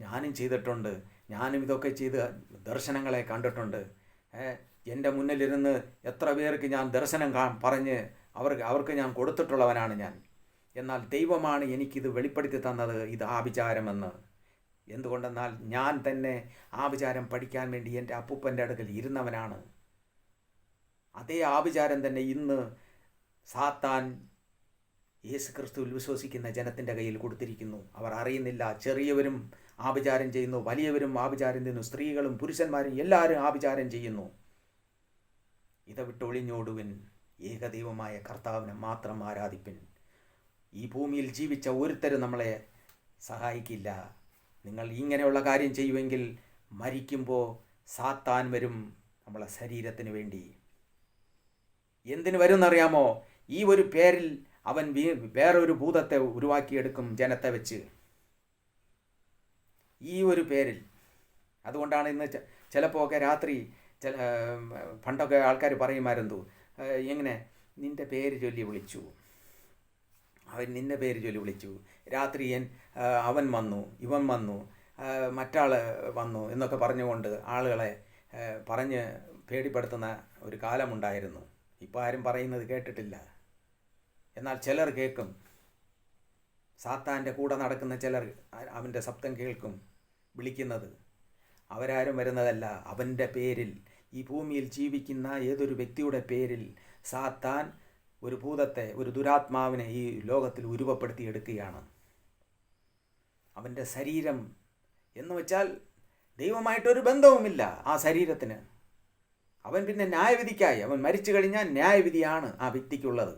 ഞാനും ചെയ്തിട്ടുണ്ട്. ഞാനും ഇതൊക്കെ ചെയ്ത് ദർശനങ്ങളെ കണ്ടിട്ടുണ്ട്. എൻ്റെ മുന്നിലിരുന്ന് എത്ര പേർക്ക് ഞാൻ ദർശനം പറഞ്ഞ് അവർക്ക് ഞാൻ കൊടുത്തിട്ടുള്ളവനാണ് ഞാൻ. എന്നാൽ ദൈവമാണ് എനിക്കിത് വെളിപ്പെടുത്തി തന്നത്, ഇത് ആഭിചാരമെന്ന്. എന്തുകൊണ്ടെന്നാൽ ഞാൻ തന്നെ ആഭിചാരം പഠിക്കാൻ വേണ്ടി എൻ്റെ അപ്പൂപ്പൻ്റെ അടുക്കൽ ഇരുന്നവനാണ്. അതേ ആഭിചാരം തന്നെ ഇന്ന് സാത്താൻ യേശുക്രിസ്തുവിൽ വിശ്വസിക്കുന്ന ജനത്തിൻ്റെ കയ്യിൽ കൊടുത്തിരിക്കുന്നു. അവർ അറിയുന്നില്ല. ചെറിയവരും ആഭിചാരം ചെയ്യുന്നു, വലിയവരും ആഭിചാരം ചെയ്യുന്നു, സ്ത്രീകളും പുരുഷന്മാരും എല്ലാവരും ആഭിചാരം ചെയ്യുന്നു. ഇത് വിട്ടൊഴിഞ്ഞോടുവിൻ, ഏകദൈവമായ കർത്താവിനെ മാത്രം ആരാധിപ്പിൻ. ഈ ഭൂമിയിൽ ജീവിച്ച ഒരുത്തരും നമ്മളെ സഹായിക്കില്ല. നിങ്ങൾ ഇങ്ങനെയുള്ള കാര്യം ചെയ്യുമെങ്കിൽ മരിക്കുമ്പോൾ സാത്താൻ വരും നമ്മളെ ശരീരത്തിന് വേണ്ടി. എന്തിനു വരുമെന്നറിയാമോ? ഈ ഒരു പേരിൽ അവൻ വേറൊരു ഭൂതത്തെ ഉരുവാക്കിയെടുക്കും ജനത്തെ വെച്ച്, ഈ ഒരു പേരിൽ. അതുകൊണ്ടാണ് ഇന്ന് ചിലപ്പോൾ ഒക്കെ രാത്രി പണ്ടൊക്കെ ആൾക്കാർ പറയുമായിരുന്നു, എങ്ങനെ നിൻ്റെ പേര് ചൊല്ലി വിളിച്ചു, അവൻ നിൻ്റെ പേര് ചൊല്ലി വിളിച്ചു, രാത്രി അവൻ വന്നു, ഇവൻ വന്നു, മറ്റാൾ വന്നു എന്നൊക്കെ പറഞ്ഞുകൊണ്ട് ആളുകളെ പറഞ്ഞ് പേടിപ്പെടുത്തുന്ന ഒരു കാലമുണ്ടായിരുന്നു. ഇപ്പോൾ ആരും പറയുന്നത് കേട്ടിട്ടില്ല. എന്നാൽ ചിലർ കേൾക്കും. സാത്താൻ്റെ കൂടെ നടക്കുന്ന ചിലർ അവൻ്റെ ശബ്ദം കേൾക്കും. വിളിക്കുന്നത്. അവരാരും വരുന്നതല്ല. അവൻ്റെ പേരിൽ, ഈ ഭൂമിയിൽ ജീവിക്കുന്ന ഏതൊരു വ്യക്തിയുടെ പേരിൽ സാത്താൻ ഒരു ഭൂതത്തെ, ഒരു ദുരാത്മാവിനെ ഈ ലോകത്തിൽ ഉരുവപ്പെടുത്തിയെടുക്കുകയാണ്. അവൻ്റെ ശരീരം എന്ന് വെച്ചാൽ ദൈവമായിട്ടൊരു ബന്ധവുമില്ല ആ ശരീരത്തിന്. അവൻ പിന്നെ ന്യായവിധിക്കായി, അവൻ മരിച്ചു കഴിഞ്ഞാൽ ന്യായവിധിയാണ് ആ വ്യക്തിക്കുള്ളത്.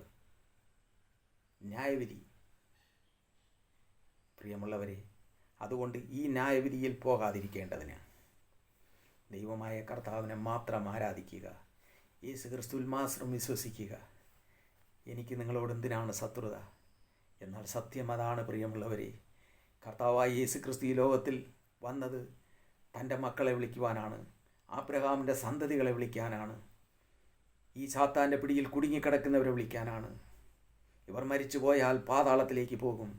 ന്യായവിധി. പ്രിയമുള്ളവരെ, അതുകൊണ്ട് ഈ ന്യായവിധിയിൽ പോകാതിരിക്കേണ്ടതിന് ദൈവമായ കർത്താവിനെ മാത്രം ആരാധിക്കുക, യേശു ക്രിസ്തുവിൽ മാത്രം വിശ്വസിക്കുക. എനിക്ക് നിങ്ങളോട് എന്തിനാണ് ശത്രുത? എന്നാൽ സത്യം അതാണ് പ്രിയമുള്ളവരെ. കർത്താവായ യേശു ക്രിസ്തു ഈ ലോകത്തിൽ വന്നത് തൻ്റെ മക്കളെ വിളിക്കുവാനാണ്, ആബ്രഹാമിൻ്റെ സന്തതികളെ വിളിക്കാനാണ്, ഈ സാത്താൻ്റെ പിടിയിൽ കുടുങ്ങിക്കിടക്കുന്നവരെ വിളിക്കാനാണ്. ഇവർ മരിച്ചു പോയാൽ പാതാളത്തിലേക്ക് പോകും,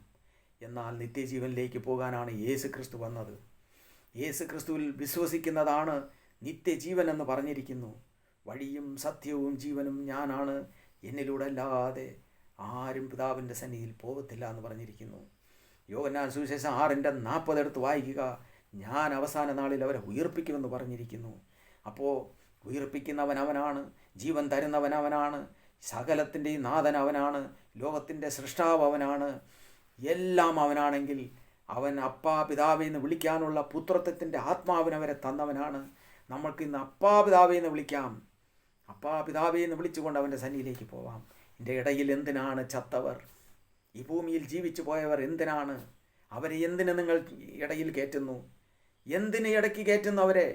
എന്നാൽ നിത്യജീവനിലേക്ക് പോകാനാണ് യേശു ക്രിസ്തു വന്നത്. യേശു ക്രിസ്തുവിൽ വിശ്വസിക്കുന്നതാണ് നിത്യജീവൻ എന്ന് പറഞ്ഞിരിക്കുന്നു. വഴിയും സത്യവും ജീവനും ഞാനാണ്, എന്നിലൂടെ അല്ലാതെ ആരും പിതാവിൻ്റെ സന്നിധിയിൽ പോകത്തില്ല എന്ന് പറഞ്ഞിരിക്കുന്നു. യോഹന്നാൻ സുവിശേഷം 6:40 എടുത്ത് വായിക്കുക. ഞാൻ അവസാന നാളിൽ അവരെ ഉയർപ്പിക്കുമെന്ന് പറഞ്ഞിരിക്കുന്നു. അപ്പോൾ ഉയർപ്പിക്കുന്നവൻ അവനാണ്, ജീവൻ തരുന്നവൻ അവനാണ്, സകലത്തിൻ്റെയും നാഥൻ അവനാണ്, ലോകത്തിൻ്റെ സൃഷ്ടാവ് അവനാണ്. എല്ലാം അവനാണെങ്കിൽ അവൻ അപ്പാ പിതാവേ എന്ന് വിളിക്കാനുള്ള പുത്രത്വത്തിൻ്റെ ആത്മാവിനവരെ തന്നവനാണ്. നമ്മൾക്ക് ഇന്ന് അപ്പാ പിതാവേ എന്ന് വിളിക്കാം. അപ്പാ പിതാവേ എന്ന് വിളിച്ചുകൊണ്ട് അവൻ്റെ സന്നിധിയിലേക്ക് പോവാം. എൻ്റെ ഇടയിൽ എന്തിനാണ് ചത്തവർ? ഈ ഭൂമിയിൽ ജീവിച്ചു പോയവർ എന്തിനാണ്? അവരെ എന്തിന് നിങ്ങൾ ഇടയിൽ കയറ്റുന്നു? എന്തിന് ഇടയ്ക്ക് കയറ്റുന്നു അവരെ?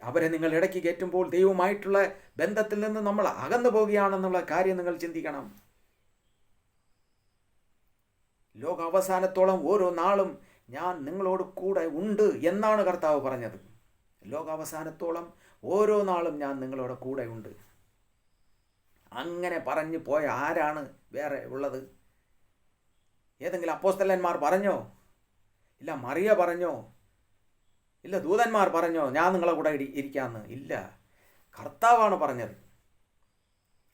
അവരെ നിങ്ങൾ ഇടയ്ക്ക് കയറ്റുമ്പോൾ ദൈവവുമായിട്ടുള്ള ബന്ധത്തിൽ നിന്ന് നമ്മൾ അകന്നു പോവുകയാണെന്നുള്ള കാര്യം നിങ്ങൾ ചിന്തിക്കണം. ലോക അവസാനത്തോളം ഓരോ നാളും ഞാൻ നിങ്ങളോട് കൂടെ ഉണ്ട് എന്നാണ് കർത്താവ് പറഞ്ഞത്. ലോകാവസാനത്തോളം ഓരോ നാളും ഞാൻ നിങ്ങളോട് കൂടെ ഉണ്ട്. അങ്ങനെ പറഞ്ഞു പോയ ആരാണ് വേറെ ഉള്ളത്? ഏതെങ്കിലും അപ്പോസ്തലന്മാർ പറഞ്ഞോ? ഇല്ല. മറിയ പറഞ്ഞോ? ഇല്ല. ദൂതന്മാർ പറഞ്ഞോ ഞാൻ നിങ്ങളെ കൂടെ ഇരിക്കാമെന്ന്? ഇല്ല. കർത്താവാണ് പറഞ്ഞത്.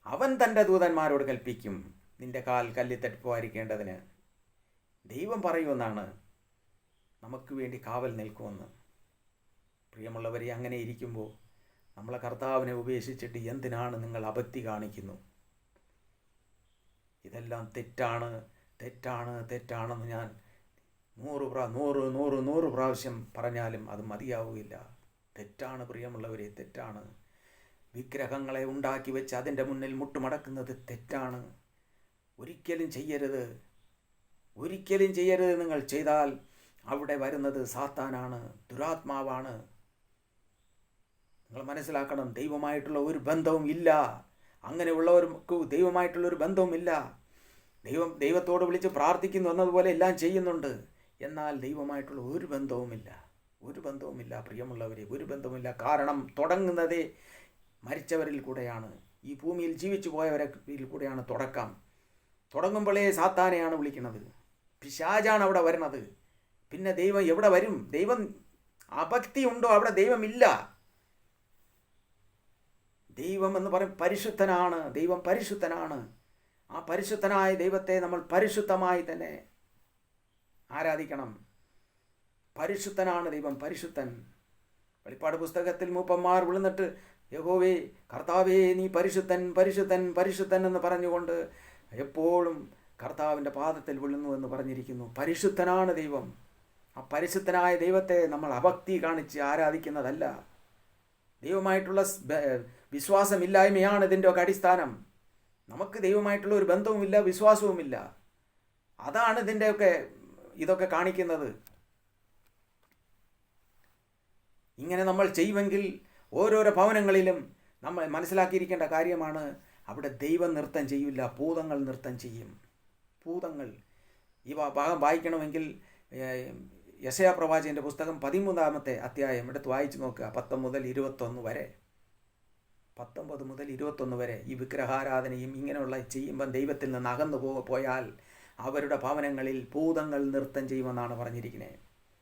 അവൻ തൻ്റെ ദൂതന്മാരോട് കൽപ്പിക്കും നിന്റെ കാൽ കല്ലിൽ തട്ടിപ്പോയിരിക്കേണ്ടതിന്. ദൈവം പറയുമെന്നാണ് നമുക്ക് വേണ്ടി കാവൽ നിൽക്കുമെന്ന്. പ്രിയമുള്ളവരെ, അങ്ങനെ ഇരിക്കുമ്പോൾ നമ്മളെ കർത്താവിനെ ഉപേക്ഷിച്ചിട്ട് എന്തിനാണ് നിങ്ങൾ അഭക്തി കാണിക്കുന്നു? ഇതെല്ലാം തെറ്റാണ്, തെറ്റാണ്, തെറ്റാണെന്ന് ഞാൻ 100 പ്രാവശ്യം പറഞ്ഞാലും അത് മതിയാവുകയില്ല. തെറ്റാണ് പ്രിയമുള്ളവരെ, തെറ്റാണ്. വിഗ്രഹങ്ങളെ ഉണ്ടാക്കി വെച്ച് അതിൻ്റെ മുന്നിൽ മുട്ടുമടക്കുന്നത് തെറ്റാണ്. ഒരിക്കലും ചെയ്യരുത്, ഒരിക്കലും ചെയ്യരുത്. നിങ്ങൾ ചെയ്താൽ അവിടെ വരുന്നത് സാത്താനാണ്, ദുരാത്മാവാണ്. നിങ്ങൾ മനസ്സിലാക്കണം, ദൈവമായിട്ടുള്ള ഒരു ബന്ധവും ഇല്ല. അങ്ങനെയുള്ളവർക്ക് ദൈവമായിട്ടുള്ളൊരു ബന്ധവും ഇല്ല. ദൈവത്തോട് വിളിച്ച് പ്രാർത്ഥിക്കുന്നു എന്നതുപോലെ എല്ലാം ചെയ്യുന്നുണ്ട്, എന്നാൽ ദൈവമായിട്ടുള്ള ഒരു ബന്ധവുമില്ല. ഒരു ബന്ധവുമില്ല പ്രിയമുള്ളവരെ, ഒരു ബന്ധവുമില്ല. കാരണം തുടങ്ങുന്നതേ മരിച്ചവരിൽ കൂടെയാണ്, ഈ ഭൂമിയിൽ ജീവിച്ചു പോയവരിൽ കൂടെയാണ് തുടക്കം. തുടങ്ങുമ്പോഴേ സാത്താനെയാണ് വിളിക്കുന്നത്, പിശാചാണ് അവിടെ വരുന്നത്. പിന്നെ ദൈവം എവിടെ വരും? ദൈവം അഭക്തി ഉണ്ടോ? അവിടെ ദൈവമില്ല. ദൈവം എന്ന് പറയും പരിശുദ്ധനാണ്. ദൈവം പരിശുദ്ധനാണ്. ആ പരിശുദ്ധനായ ദൈവത്തെ നമ്മൾ പരിശുദ്ധമായി തന്നെ ആരാധിക്കണം. പരിശുദ്ധനാണ് ദൈവം, പരിശുദ്ധൻ. വെളിപ്പാട് പുസ്തകത്തിൽ മൂപ്പന്മാർ വിളിന്നിട്ട് യഹോവേ കർത്താവേ നീ പരിശുദ്ധൻ, പരിശുദ്ധൻ, പരിശുദ്ധൻ എന്ന് പറഞ്ഞുകൊണ്ട് എപ്പോഴും കർത്താവിൻ്റെ പാദത്തിൽ വീഴുന്നു എന്ന് പറഞ്ഞിരിക്കുന്നു. പരിശുദ്ധനാണ് ദൈവം. ആ പരിശുദ്ധനായ ദൈവത്തെ നമ്മൾ അഭക്തി കാണിച്ച് ആരാധിക്കുന്നതല്ല. ദൈവമായിട്ടുള്ള വിശ്വാസമില്ലായ്മയാണ് ഇതിൻ്റെയൊക്കെ അടിസ്ഥാനം. നമുക്ക് ദൈവമായിട്ടുള്ള ഒരു ബന്ധവുമില്ല, വിശ്വാസവുമില്ല. അതാണ് ഇതൊക്കെ കാണിക്കുന്നത്. ഇങ്ങനെ നമ്മൾ ചെയ്യുമെങ്കിൽ ഓരോരോ ഭവനങ്ങളിലും നമ്മൾ മനസ്സിലാക്കിയിരിക്കേണ്ട കാര്യമാണ്, അവിടെ ദൈവം നൃത്തം ചെയ്യില്ല, ഭൂതങ്ങൾ നൃത്തം ചെയ്യും. ഭൂതങ്ങൾ. ഈ ഭാഗം വായിക്കണമെങ്കിൽ യെശയ്യാ പ്രവാചകന്റെ പുസ്തകം 13-ാമത്തെ അധ്യായം എടുത്ത് വായിച്ചു നോക്കുക. 19 മുതൽ 21 വരെ. 19 മുതൽ 21 വരെ. ഈ വിഗ്രഹാരാധനയും ഇങ്ങനെയുള്ള ചെയ്യുമ്പം ദൈവത്തിൽ നിന്ന് അകന്നു പോയാൽ അവരുടെ ഭവനങ്ങളിൽ ഭൂതങ്ങൾ നൃത്തം ചെയ്യുമെന്നാണ് പറഞ്ഞിരിക്കുന്നത്.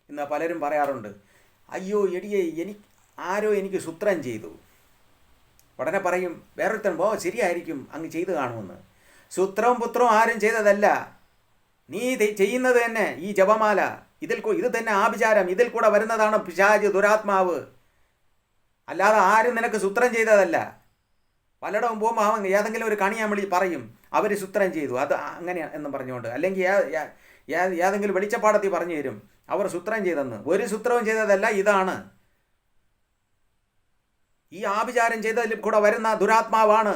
ഇന്ന് പലരും പറയാറുണ്ട്, അയ്യോ എടിയെ ആരോ എനിക്ക് സൂത്രം ചെയ്തു. ഉടനെ പറയും വേറൊരുത്തൻ ശരിയായിരിക്കും അങ്ങ് ചെയ്തു കാണുമെന്ന്. സൂത്രവും പുത്രവും ആരും ചെയ്തതല്ല, നീ ചെയ്യുന്നത് തന്നെ. ഈ ജപമാല ഇത് തന്നെ ആഭിചാരം. ഇതിൽ കൂടെ വരുന്നതാണ് പിശാച്, ദുരാത്മാവ്. അല്ലാതെ ആരും നിനക്ക് സൂത്രം ചെയ്തതല്ല. പലയിടവും പോകുമ്പോൾ അവൻ ഏതെങ്കിലും ഒരു കണിയാൻ വിളി പറയും, അവർ സൂത്രം ചെയ്തു അത് അങ്ങനെ എന്നും പറഞ്ഞുകൊണ്ട്, അല്ലെങ്കിൽ ഏതെങ്കിലും വെളിച്ചപ്പാടത്തിൽ പറഞ്ഞു തരും അവർ സൂത്രം ചെയ്തെന്ന്. ഒരു സൂത്രവും ചെയ്തതല്ല, ഇതാണ് ഈ ആഭിചാരം ചെയ്തതിൽ കൂടെ വരുന്ന ദുരാത്മാവാണ്.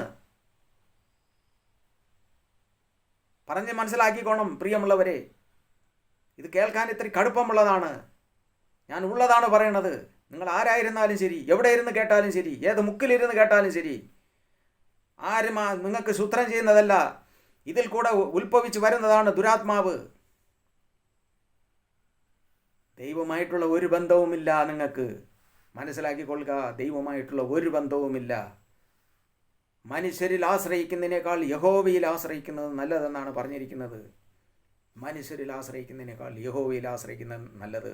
പറഞ്ഞ് മനസ്സിലാക്കിക്കോണം പ്രിയമുള്ളവരെ. ഇത് കേൾക്കാൻ ഇത്തിരി കടുപ്പമുള്ളതാണ്. ഞാൻ ഉള്ളതാണ് പറയണത്. നിങ്ങൾ ആരായിരുന്നാലും ശരി, എവിടെ ഇരുന്ന് കേട്ടാലും ശരി, ഏത് മുക്കിലിരുന്ന് കേട്ടാലും ശരി, ആരും നിങ്ങൾക്ക് സൂത്രം ചെയ്യുന്നതല്ല. ഇതിൽ കൂടെ ഉത്ഭവിച്ച് വരുന്നതാണ് ദുരാത്മാവ്. ദൈവമായിട്ടുള്ള ഒരു ബന്ധവുമില്ല. നിങ്ങൾക്ക് മനസ്സിലാക്കിക്കൊള്ളുക, ദൈവമായിട്ടുള്ള ഒരു ബന്ധവുമില്ല. മനുഷ്യരിൽ ആശ്രയിക്കുന്നതിനേക്കാൾ യഹോവയിൽ ആശ്രയിക്കുന്നത് നല്ലതെന്നാണ് പറഞ്ഞിരിക്കുന്നത്. മനുഷ്യരിൽ ആശ്രയിക്കുന്നതിനേക്കാൾ യഹോവയിൽ ആശ്രയിക്കുന്നത് നല്ലത്.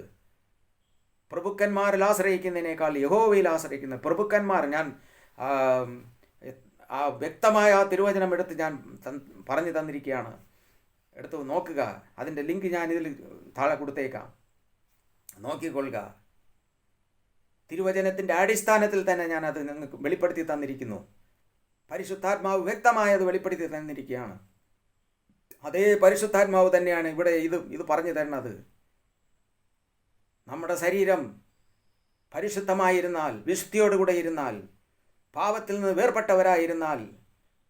പ്രഭുക്കന്മാരിൽ ആശ്രയിക്കുന്നതിനേക്കാൾ യഹോവയിൽ ആശ്രയിക്കുന്ന പ്രഭുക്കന്മാർ. ഞാൻ ആ വ്യക്തമായ ആ തിരുവചനം എടുത്ത് ഞാൻ പറഞ്ഞു തന്നിരിക്കുകയാണ്. എടുത്ത് നോക്കുക. അതിൻ്റെ ലിങ്ക് ഞാൻ ഇതിൽ താഴെ കൊടുത്തേക്കാം, നോക്കിക്കൊള്ളുക. തിരുവചനത്തിൻ്റെ അടിസ്ഥാനത്തിൽ തന്നെ ഞാൻ അത് നിങ്ങൾക്ക് വെളിപ്പെടുത്തി തന്നിരിക്കുന്നു. പരിശുദ്ധാത്മാവ് വ്യക്തമായത് വെളിപ്പെടുത്തി തന്നിരിക്കുകയാണ്. അതേ പരിശുദ്ധാത്മാവ് തന്നെയാണ് ഇവിടെ ഇത് പറഞ്ഞു തരുന്നത്. നമ്മുടെ ശരീരം പരിശുദ്ധമായിരുന്നാൽ, വിശുദ്ധിയോടുകൂടെ ഇരുന്നാൽ, പാപത്തിൽ നിന്ന് വേർപെട്ടവരായിരുന്നാൽ,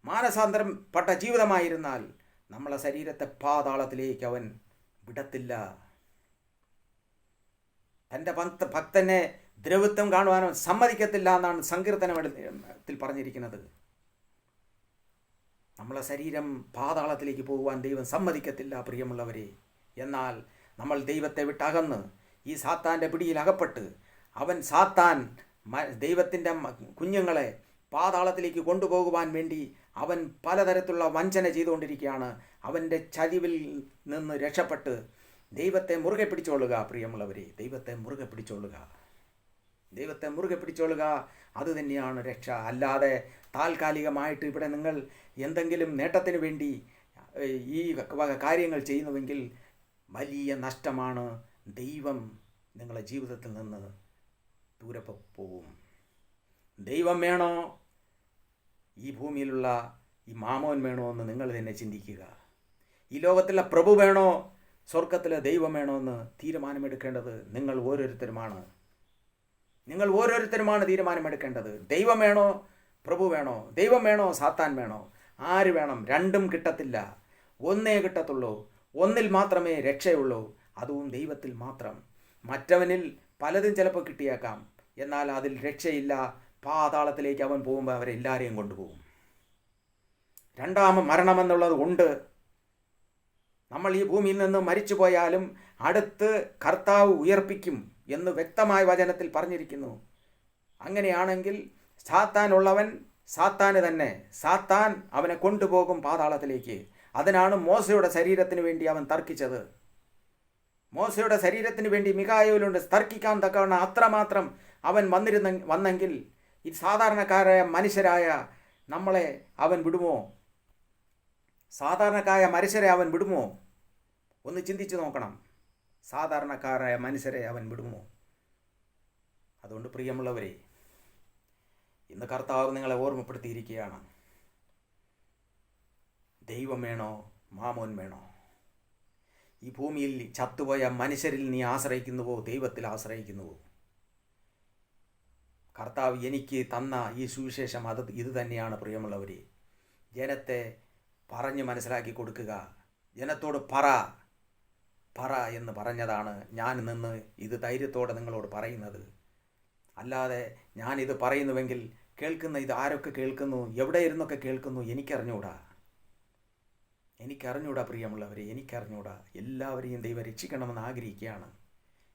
മാനസാന്തരപ്പെട്ട ജീവിതമായിരുന്നാൽ, നമ്മളെ ശരീരത്തെ പാതാളത്തിലേക്ക് അവൻ വിടത്തില്ല. തൻ്റെ ഭക്തനെ ദ്രവത്വം കാണുവാനോ സമ്മതിക്കത്തില്ല എന്നാണ് സങ്കീർത്തനത്തിൽ പറഞ്ഞിരിക്കുന്നത്. നമ്മളെ ശരീരം പാതാളത്തിലേക്ക് പോകുവാൻ ദൈവം സമ്മതിക്കത്തില്ല പ്രിയമുള്ളവരെ. എന്നാൽ നമ്മൾ ദൈവത്തെ വിട്ടകന്ന് ഈ സാത്താൻ്റെ പിടിയിൽ അകപ്പെട്ട്, സാത്താൻ ദൈവത്തിൻ്റെ കുഞ്ഞുങ്ങളെ പാതാളത്തിലേക്ക് കൊണ്ടുപോകുവാൻ വേണ്ടി അവൻ പലതരത്തിലുള്ള വഞ്ചന ചെയ്തുകൊണ്ടിരിക്കുകയാണ്. അവൻ്റെ ചതിവിൽ നിന്ന് രക്ഷപ്പെട്ട് ദൈവത്തെ മുറുകെ പിടിച്ചോളുക പ്രിയമുള്ളവരെ. ദൈവത്തെ മുറുകെ പിടിച്ചോളുക. ദൈവത്തെ മുറുകെ പിടിച്ചോളുക. അതുതന്നെയാണ് രക്ഷ. അല്ലാതെ താൽക്കാലികമായിട്ട് ഇവിടെ നിങ്ങൾ എന്തെങ്കിലും നേട്ടത്തിന് വേണ്ടി ഈ കാര്യങ്ങൾ ചെയ്യുന്നുവെങ്കിൽ വലിയ നഷ്ടമാണ്. ദൈവം നിങ്ങളുടെ ജീവിതത്തിൽ നിന്ന് ദൂരെ പോകും. ദൈവം വേണോ, ഈ ഭൂമിയിലുള്ള ഈ മാമോൻ വേണോ എന്ന് നിങ്ങൾ തന്നെ ചിന്തിക്കുക. ഈ ലോകത്തിലെ പ്രഭു വേണോ, സ്വർഗത്തിലെ ദൈവം വേണോ എന്ന് തീരുമാനമെടുക്കേണ്ടത് നിങ്ങൾ ഓരോരുത്തരുമാണ്. നിങ്ങൾ ഓരോരുത്തരുമാണ് തീരുമാനമെടുക്കേണ്ടത്. ദൈവം വേണോ, പ്രഭു വേണോ, ദൈവം വേണോ, സാത്താൻ വേണോ, ആര് വേണം? രണ്ടും കിട്ടത്തില്ല. ഒന്നേ കിട്ടത്തുള്ളൂ. ഒന്നിൽ മാത്രമേ രക്ഷയുള്ളൂ, അതും ദൈവത്തിൽ മാത്രം. മറ്റവനിൽ പലതും ചിലപ്പോൾ കിട്ടിയേക്കാം, എന്നാൽ അതിൽ രക്ഷയില്ല. പാതാളത്തിലേക്ക് അവൻ പോകുമ്പോൾ അവരെല്ലാവരെയും കൊണ്ടുപോകും. രണ്ടാമ മരണമെന്നുള്ളത് ഉണ്ട്. നമ്മൾ ഈ ഭൂമിയിൽ നിന്ന് മരിച്ചു പോയാലും അടുത്ത് കർത്താവ് ഉയർപ്പിക്കും എന്ന് വ്യക്തമായ വചനത്തിൽ പറഞ്ഞിരിക്കുന്നു. അങ്ങനെയാണെങ്കിൽ സാത്താനുള്ളവൻ സാത്താന് തന്നെ, സാത്താൻ അവനെ കൊണ്ടുപോകും പാതാളത്തിലേക്ക്. അതിനാണ് മോശയുടെ ശരീരത്തിന് വേണ്ടി അവൻ തർക്കിച്ചത്. മോശയുടെ ശരീരത്തിന് വേണ്ടി മിഖായേലുണ്ട് തർക്കിക്കാൻ തക്കവണ്ണം അത്രമാത്രം അവൻ വന്നെങ്കിൽ ഈ സാധാരണക്കാരായ മനുഷ്യരായ നമ്മളെ അവൻ വിടുമോ? സാധാരണക്കാരായ മനുഷ്യരെ അവൻ വിടുമോ? ഒന്ന് ചിന്തിച്ച് നോക്കണം. സാധാരണക്കാരായ മനുഷ്യരെ അവൻ വിടുമോ? അതുകൊണ്ട് പ്രിയമുള്ളവരെ, ഇന്ന് കർത്താവ് നിങ്ങളെ ഓർമ്മപ്പെടുത്തിയിരിക്കുകയാണ്. ദൈവം വേണോ, മാമോൻ വേണോ? ഈ ഭൂമിയിൽ ചത്തുപോയ മനുഷ്യരിൽ നീ ആശ്രയിക്കുന്നുവോ, ദൈവത്തിൽ ആശ്രയിക്കുന്നുവോ? കർത്താവ് എനിക്ക് തന്ന ഈ സുവിശേഷം ഇത് തന്നെയാണ് പ്രിയമുള്ളവരെ. ജനത്തെ പറഞ്ഞ് മനസ്സിലാക്കി കൊടുക്കുക. ജനത്തോട് പറ എന്ന് പറഞ്ഞതാണ് ഞാൻ നിന്ന് ഇത് ധൈര്യത്തോടെ നിങ്ങളോട് പറയുന്നത്. അല്ലാതെ ഞാനിത് പറയുന്നുവെങ്കിൽ ഇത് ആരൊക്കെ കേൾക്കുന്നു, എവിടെ ഇരുന്നൊക്കെ കേൾക്കുന്നു എനിക്കറിഞ്ഞൂടാ പ്രിയമുള്ളവരെ, എനിക്കറിഞ്ഞൂടാ. എല്ലാവരെയും ദൈവം രക്ഷിക്കണമെന്ന് ആഗ്രഹിക്കുകയാണ്.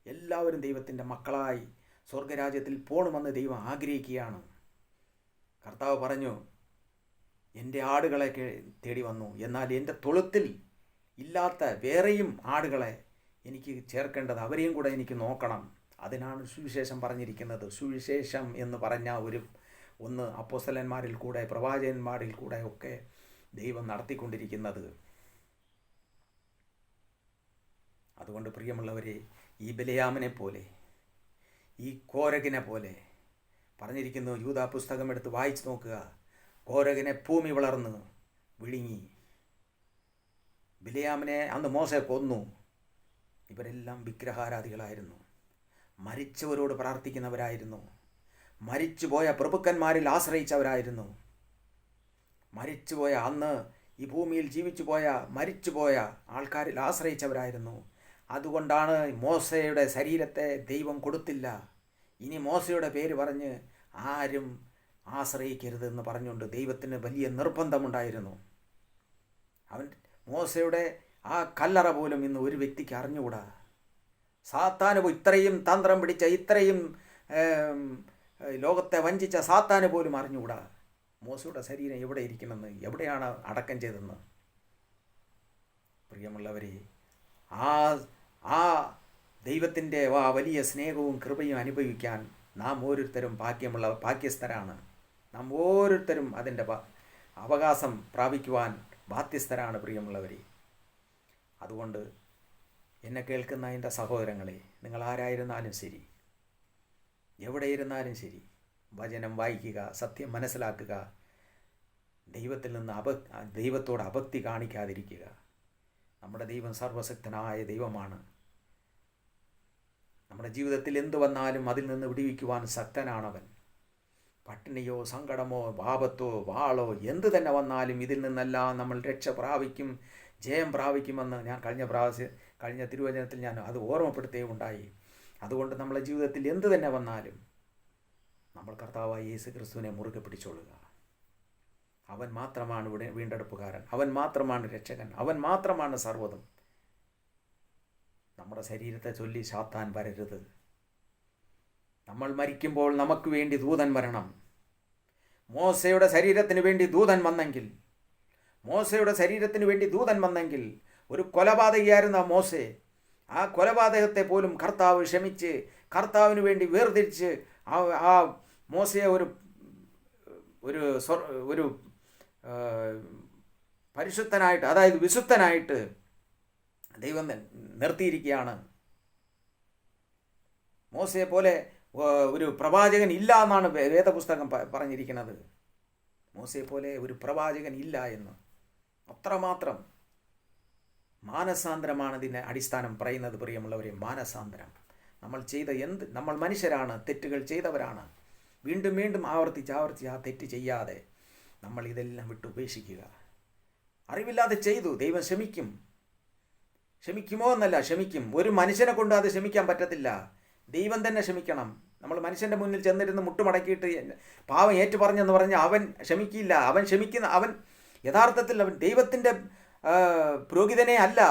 എല്ലാവരും ദൈവത്തിൻ്റെ മക്കളായി സ്വർഗരാജ്യത്തിൽ പോകണമെന്ന് ദൈവം ആഗ്രഹിക്കുകയാണ്. കർത്താവ് പറഞ്ഞു, എൻ്റെ ആടുകളെ തേടി വന്നു, എന്നാൽ എൻ്റെ തൊഴുത്തിൽ ഇല്ലാത്ത വേറെയും ആടുകളെ എനിക്ക് ചേർക്കേണ്ടത്, അവരെയും കൂടെ എനിക്ക് നോക്കണം. അതിനാണ് സുവിശേഷം പറഞ്ഞിരിക്കുന്നത്. സുവിശേഷം എന്ന് പറഞ്ഞ ഒന്ന് അപ്പോസ്തലന്മാരിൽ കൂടെ, പ്രവാചകന്മാരിൽ കൂടെ ഒക്കെ ദൈവം നടത്തിക്കൊണ്ടിരിക്കുന്നത്. അതുകൊണ്ട് പ്രിയമുള്ളവരെ, ഈ ബിലെയാമിനെ പോലെ, ഈ കോരകിനെ പോലെ പറഞ്ഞിരിക്കുന്നു. യൂദാ പുസ്തകം എടുത്ത് വായിച്ചു നോക്കുക. കോരകിനെ ഭൂമി വളർന്ന് വിഴുങ്ങി. ബിലെയാമിനെ അന്ന് മോശെ കൊന്നു. ഇവരെല്ലാം വിഗ്രഹാരാധികളായിരുന്നു. മരിച്ചവരോട് പ്രാർത്ഥിക്കുന്നവരായിരുന്നു. മരിച്ചുപോയ പ്രഭുക്കന്മാരിൽ ആശ്രയിച്ചവരായിരുന്നു. മരിച്ചുപോയ, അന്ന് ഈ ഭൂമിയിൽ ജീവിച്ചുപോയ മരിച്ചുപോയ ആൾക്കാരിൽ ആശ്രയിച്ചവരായിരുന്നു. അതുകൊണ്ടാണ് മോശയുടെ ശരീരത്തെ ദൈവം കൊടുത്തില്ല. ഇനി മോശയുടെ പേര് പറഞ്ഞ് ആരും ആശ്രയിക്കരുതെന്ന് പറഞ്ഞുകൊണ്ട് ദൈവത്തിന് വലിയ നിർബന്ധമുണ്ടായിരുന്നു. മോശയുടെ ആ കല്ലറ പോലും ഇന്ന് ഒരു വ്യക്തിക്ക് അറിഞ്ഞുകൂടാ. സാത്താന് ഇത്രയും തന്ത്രം പിടിച്ച, ഇത്രയും ലോകത്തെ വഞ്ചിച്ച സാത്താന് പോലും അറിഞ്ഞുകൂടാ മോശയുടെ ശരീരം എവിടെ ഇരിക്കുമെന്ന്, എവിടെയാണ് അടക്കം ചെയ്തതെന്ന്. പ്രിയമുള്ളവരെ, ആ ദൈവത്തിൻ്റെ ആ വലിയ സ്നേഹവും കൃപയും അനുഭവിക്കാൻ നാം ഓരോരുത്തരും ഭാഗ്യസ്ഥരാണ്. നാം ഓരോരുത്തരും അതിൻ്റെ അവകാശം പ്രാപിക്കുവാൻ ബാധ്യസ്ഥരാണ് പ്രിയമുള്ളവരെ. അതുകൊണ്ട് എന്നെ കേൾക്കുന്ന എൻ്റെ സഹോദരങ്ങളെ, നിങ്ങൾ ആരായിരുന്നാലും ശരി, എവിടെ ഇരുന്നാലും ശരി, വചനം വായിക്കുക, സത്യം മനസ്സിലാക്കുക, ദൈവത്തിൽ നിന്ന് ദൈവത്തോട് അഭക്തി കാണിക്കാതിരിക്കുക. നമ്മുടെ ദൈവം സർവശക്തനായ ദൈവമാണ്. നമ്മുടെ ജീവിതത്തിൽ എന്തു വന്നാലും അതിൽ നിന്ന് വിടുവിക്കുവാൻ ശക്തനാണവൻ. പട്ടിണിയോ സങ്കടമോ പാപത്തോ വാളോ എന്തു തന്നെ വന്നാലും ഇതിൽ നിന്നെല്ലാം നമ്മൾ രക്ഷ പ്രാപിക്കും, ജയം പ്രാപിക്കുമെന്ന് ഞാൻ കഴിഞ്ഞ തിരുവചനത്തിൽ ഞാൻ അത് ഓർമ്മപ്പെടുത്തുകയും ഉണ്ടായി. അതുകൊണ്ട് നമ്മളെ ജീവിതത്തിൽ എന്തു തന്നെ വന്നാലും നമ്മൾ കർത്താവായ യേശു ക്രിസ്തുവിനെ മുറുകെ പിടിച്ചോളുക. അവൻ മാത്രമാണ് വീണ്ടെടുപ്പുകാരൻ, അവൻ മാത്രമാണ് രക്ഷകൻ, അവൻ മാത്രമാണ് സർവ്വതും. നമ്മുടെ ശരീരത്തെ ചൊല്ലി സാത്താൻ വരരുത്. നമ്മൾ മരിക്കുമ്പോൾ നമുക്ക് വേണ്ടി ദൂതൻ വരണം. മോശയുടെ ശരീരത്തിന് വേണ്ടി ദൂതൻ വന്നെങ്കിൽ ഒരു കൊലപാതകയായിരുന്ന മോശെ, ആ കൊലപാതകത്തെ പോലും കർത്താവ് ക്ഷമിച്ച് കർത്താവിന് വേണ്ടി വേർതിരിച്ച് ആ മോശയെ ഒരു പരിശുദ്ധനായിട്ട്, അതായത് വിശുദ്ധനായിട്ട് ദൈവം നിർത്തിയിരിക്കുകയാണ്. മോശയെ പോലെ ഒരു പ്രവാചകൻ ഇല്ല എന്നാണ് വേദപുസ്തകം പറഞ്ഞിരിക്കുന്നത്. മോശയെ പോലെ ഒരു പ്രവാചകൻ ഇല്ല എന്ന്. അത്രമാത്രം മാനസാന്തരമാണ് ഇതിൻ്റെ അടിസ്ഥാനം പറയുന്നത് പ്രിയമുള്ളവരെ. മാനസാന്തരം. നമ്മൾ മനുഷ്യരാണ്, തെറ്റുകൾ ചെയ്തവരാണ്. വീണ്ടും ആവർത്തിച്ച് ആ തെറ്റ് ചെയ്യാതെ നമ്മൾ ഇതെല്ലാം വിട്ട് ഉപേക്ഷിക്കുക. അറിവില്ലാതെ ചെയ്തു, ദൈവം ക്ഷമിക്കുമോ എന്നല്ല, ക്ഷമിക്കും. ഒരു മനുഷ്യനെ കൊണ്ട് അത് ക്ഷമിക്കാൻ പറ്റത്തില്ല. ദൈവം തന്നെ ക്ഷമിക്കണം. നമ്മൾ മനുഷ്യൻ്റെ മുന്നിൽ ചെന്നിരുന്ന് മുട്ടുമടക്കിയിട്ട് പാവം ഏറ്റു പറഞ്ഞെന്ന് പറഞ്ഞ് അവൻ ക്ഷമിക്കില്ല. അവൻ യഥാർത്ഥത്തിൽ അവൻ ദൈവത്തിൻ്റെ പുരോഹിതനെ അല്ല.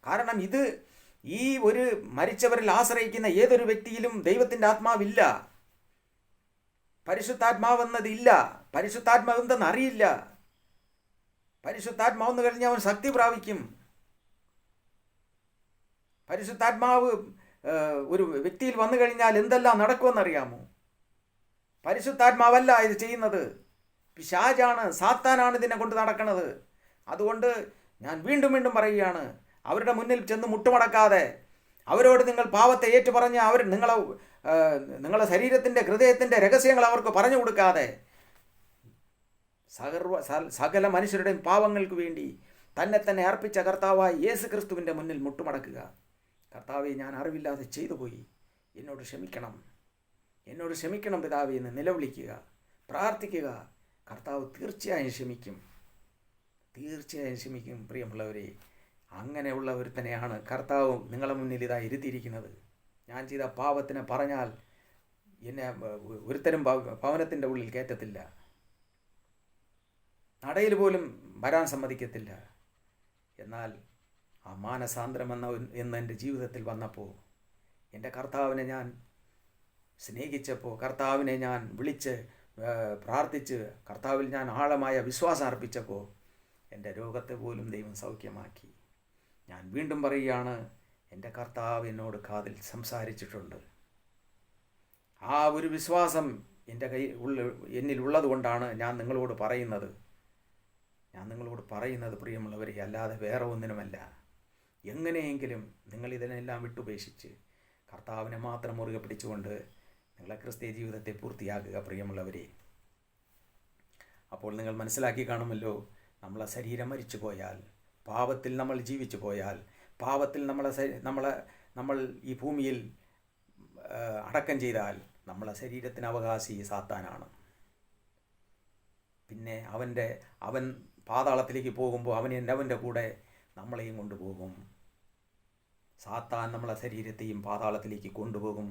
കാരണം ഈ ഒരു മരിച്ചവരിൽ ആശ്രയിക്കുന്ന ഏതൊരു വ്യക്തിയിലും ദൈവത്തിൻ്റെ ആത്മാവില്ല. പരിശുദ്ധാത്മാവെന്നതില്ല. പരിശുദ്ധാത്മാവെന്തെന്ന് അറിയില്ല. പരിശുദ്ധാത്മാവെന്ന് കഴിഞ്ഞാൽ അവൻ ശക്തി പ്രാപിക്കും. പരിശുദ്ധാത്മാവ് ഒരു വ്യക്തിയിൽ വന്നു കഴിഞ്ഞാൽ എന്തെല്ലാം നടക്കുമെന്നറിയാമോ? പരിശുദ്ധാത്മാവല്ല ഇത് ചെയ്യുന്നത്, പിശാചാണ്, സാത്താനാണ് ഇതിനെ കൊണ്ട് നടക്കുന്നത്. അതുകൊണ്ട് ഞാൻ വീണ്ടും പറയുകയാണ്, അവരുടെ മുന്നിൽ ചെന്ന് മുട്ടുമടക്കാതെ, അവരോട് നിങ്ങൾ പാവത്തെ ഏറ്റുപറഞ്ഞ് നിങ്ങളെ ശരീരത്തിൻ്റെ ഹൃദയത്തിൻ്റെ രഹസ്യങ്ങൾ അവർക്ക് പറഞ്ഞു കൊടുക്കാതെ, സകല മനുഷ്യരുടെയും പാവങ്ങൾക്ക് വേണ്ടി തന്നെ അർപ്പിച്ച കർത്താവായ യേശു ക്രിസ്തുവിൻ്റെ മുന്നിൽ മുട്ടുമടക്കുക. കർത്താവെ, ഞാൻ അറിവില്ലാതെ ചെയ്തു പോയി, എന്നോട് ക്ഷമിക്കണം പിതാവേ എന്ന് നിലവിളിക്കുക, പ്രാർത്ഥിക്കുക. കർത്താവ് തീർച്ചയായും ക്ഷമിക്കും പ്രിയമുള്ളവരെ. അങ്ങനെയുള്ള ഒരുത്തനെയാണ് കർത്താവ് നിങ്ങളെ മുന്നിൽ ഇതാ ഇരുത്തിയിരിക്കുന്നത്. ഞാൻ ചെയ്ത പാപത്തിനെ പറഞ്ഞാൽ എന്നെ ഒരുത്തരും ഭവനത്തിൻ്റെ ഉള്ളിൽ കയറ്റത്തില്ല, നടയിൽ പോലും വരാൻ സമ്മതിക്കത്തില്ല. എന്നാൽ ആ മാനസാന്തരം എന്ന് എൻ്റെ ജീവിതത്തിൽ വന്നപ്പോൾ, എൻ്റെ കർത്താവിനെ ഞാൻ സ്നേഹിച്ചപ്പോൾ, കർത്താവിനെ ഞാൻ വിളിച്ച് പ്രാർത്ഥിച്ച് കർത്താവിൽ ഞാൻ ആഴമായ വിശ്വാസം അർപ്പിച്ചപ്പോൾ എൻ്റെ രോഗത്തെ പോലും ദൈവം സൗഖ്യമാക്കി. ഞാൻ വീണ്ടും പറയുകയാണ്, എൻ്റെ കർത്താവ് എന്നോട് കാതിൽ സംസാരിച്ചിട്ടുണ്ട്. ആ ഒരു വിശ്വാസം എന്നിലുള്ളത് കൊണ്ടാണ് ഞാൻ നിങ്ങളോട് പറയുന്നത് പ്രിയമുള്ളവരെ, അല്ലാതെ വേറെ ഒന്നിനുമല്ല. എങ്ങനെയെങ്കിലും നിങ്ങൾ ഇതിനെല്ലാം വിട്ടുപേക്ഷിച്ച് കർത്താവിനെ മാത്രം മുറുകെ പിടിച്ചുകൊണ്ട് നിങ്ങളെ ക്രിസ്തീയ ജീവിതത്തെ പൂർത്തിയാക്കുക പ്രിയമുള്ളവരെ. അപ്പോൾ നിങ്ങൾ മനസ്സിലാക്കി കാണുമല്ലോ, നമ്മളെ ശരീരം മരിച്ചു പോയാൽ, പാപത്തിൽ നമ്മൾ ജീവിച്ചു പോയാൽ, പാപത്തിൽ നമ്മൾ ഈ ഭൂമിയിൽ അടക്കം ചെയ്താൽ നമ്മളെ ശരീരത്തിന് അവകാശി സാത്താനാണ്. പിന്നെ അവൻ പാതാളത്തിലേക്ക് പോകുമ്പോൾ അവൻ്റെ കൂടെ നമ്മളെയും കൊണ്ടുപോകും. സാത്താൻ നമ്മളെ ശരീരത്തെയും പാതാളത്തിലേക്ക് കൊണ്ടുപോകും.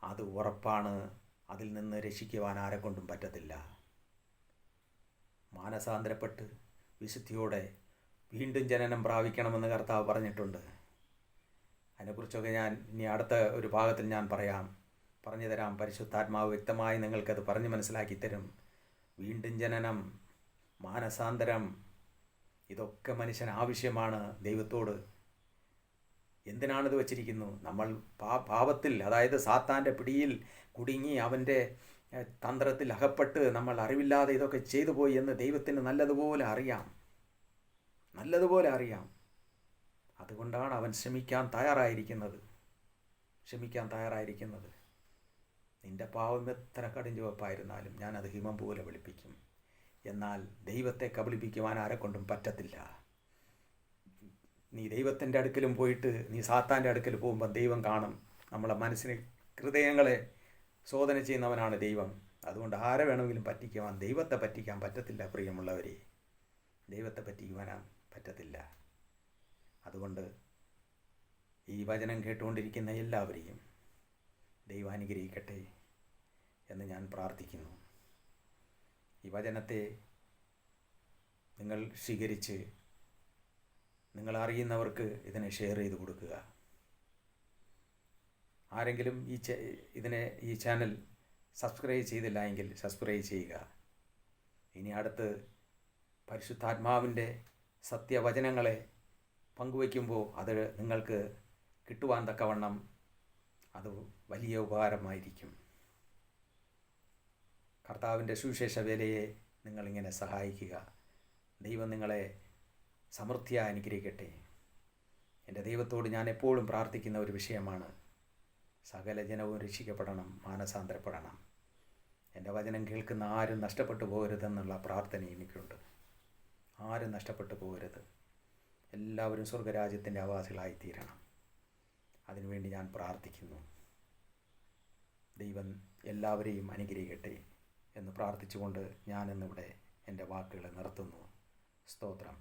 അത് ഉറപ്പാണ്. അതിൽ നിന്ന് രക്ഷിക്കുവാൻ ആരെക്കൊണ്ടും പറ്റത്തില്ല. മാനസാന്തരപ്പെട്ട് വിശുദ്ധിയോടെ വീണ്ടും ജനനം പ്രാപിക്കണമെന്ന് കർത്താവ് പറഞ്ഞിട്ടുണ്ട്. അതിനെക്കുറിച്ചൊക്കെ ഞാൻ ഇനി അടുത്ത ഒരു ഭാഗത്തിൽ ഞാൻ പറഞ്ഞു തരാം. പരിശുദ്ധാത്മാവ് വ്യക്തമായി നിങ്ങൾക്കത് പറഞ്ഞ് മനസ്സിലാക്കി തരും. വീണ്ടും ജനനം, മാനസാന്തരം, ഇതൊക്കെ മനുഷ്യന് ആവശ്യമാണ് ദൈവത്തോട്. എന്തിനാണിത് വച്ചിരിക്കുന്നു? നമ്മൾ പാപത്തിൽ, അതായത് സാത്താൻ്റെ പിടിയിൽ കുടുങ്ങി അവൻ്റെ തന്ത്രത്തിൽ അകപ്പെട്ട് നമ്മൾ അറിവില്ലാതെ ഇതൊക്കെ ചെയ്തു പോയി എന്ന് ദൈവത്തിന് നല്ലതുപോലെ അറിയാം. അതുകൊണ്ടാണ് അവൻ ക്ഷമിക്കാൻ തയ്യാറായിരിക്കുന്നത്. നിന്റെ പാവം എത്ര കടും ചുവപ്പായിരുന്നാലും ഞാനത് ഹിമം പോലെ വെളുപ്പിക്കും. എന്നാൽ ദൈവത്തെ കബളിപ്പിക്കുവാൻ ആരെക്കൊണ്ടും പറ്റത്തില്ല. നീ ദൈവത്തിൻ്റെ അടുക്കലും പോയിട്ട് നീ സാത്താൻ്റെ അടുക്കൽ പോകുമ്പോൾ ദൈവം കാണും. നമ്മളെ മനസ്സിന് ഹൃദയങ്ങളെ ശോധന ചെയ്യുന്നവനാണ് ദൈവം. അതുകൊണ്ട് ആരെ വേണമെങ്കിലും പറ്റിക്കുവാൻ ദൈവത്തെ പറ്റിക്കാൻ പറ്റത്തില്ല പ്രിയമുള്ളവരെ. ദൈവത്തെ പറ്റിക്കുവാൻ പറ്റത്തില്ല. അതുകൊണ്ട് ഈ വചനം കേട്ടുകൊണ്ടിരിക്കുന്ന എല്ലാവരെയും ദൈവം അനുഗ്രഹിക്കട്ടെ എന്ന് ഞാൻ പ്രാർത്ഥിക്കുന്നു. ഈ വചനത്തെ നിങ്ങൾ സ്വീകരിച്ച് നിങ്ങൾ അറിയുന്നവർക്ക് ഇതിനെ ഷെയർ ചെയ്ത് കൊടുക്കുക. ആരെങ്കിലും ഈ ചാനൽ സബ്സ്ക്രൈബ് ചെയ്തില്ല എങ്കിൽ സബ്സ്ക്രൈബ് ചെയ്യുക. ഇനി അടുത്ത് പരിശുദ്ധാത്മാവിൻ്റെ സത്യവചനങ്ങളെ പങ്കുവയ്ക്കുമ്പോൾ അത് നിങ്ങൾക്ക് കിട്ടുവാൻ തക്കവണ്ണം അത് വലിയ ഉപകാരമായിരിക്കും. കർത്താവിൻ്റെ സുവിശേഷ വേലയെ നിങ്ങളിങ്ങനെ സഹായിക്കുക. ദൈവം നിങ്ങളെ സമൃദ്ധിയായി അനുഗ്രഹിക്കട്ടെ. എൻ്റെ ദൈവത്തോട് ഞാൻ എപ്പോഴും പ്രാർത്ഥിക്കുന്ന ഒരു വിഷയമാണ്, സകല ജനവും രക്ഷിക്കപ്പെടണം, മാനസാന്തരപ്പെടണം. എൻ്റെ വചനം കേൾക്കുന്ന ആരും നഷ്ടപ്പെട്ടു പോകരുതെന്നുള്ള പ്രാർത്ഥന എനിക്കുണ്ട്. ആരും നഷ്ടപ്പെട്ടു പോകരുത്. എല്ലാവരും സ്വർഗരാജ്യത്തിൻ്റെ അവകാശികളായിത്തീരണം. അതിനുവേണ്ടി ഞാൻ പ്രാർത്ഥിക്കുന്നു. ദൈവം എല്ലാവരെയും അനുഗ്രഹിക്കട്ടെ എന്ന് പ്രാർത്ഥിച്ചുകൊണ്ട് ഞാനിന്നിവിടെ എൻ്റെ വാക്കുകളെ നിർത്തുന്നു. സ്തോത്രം.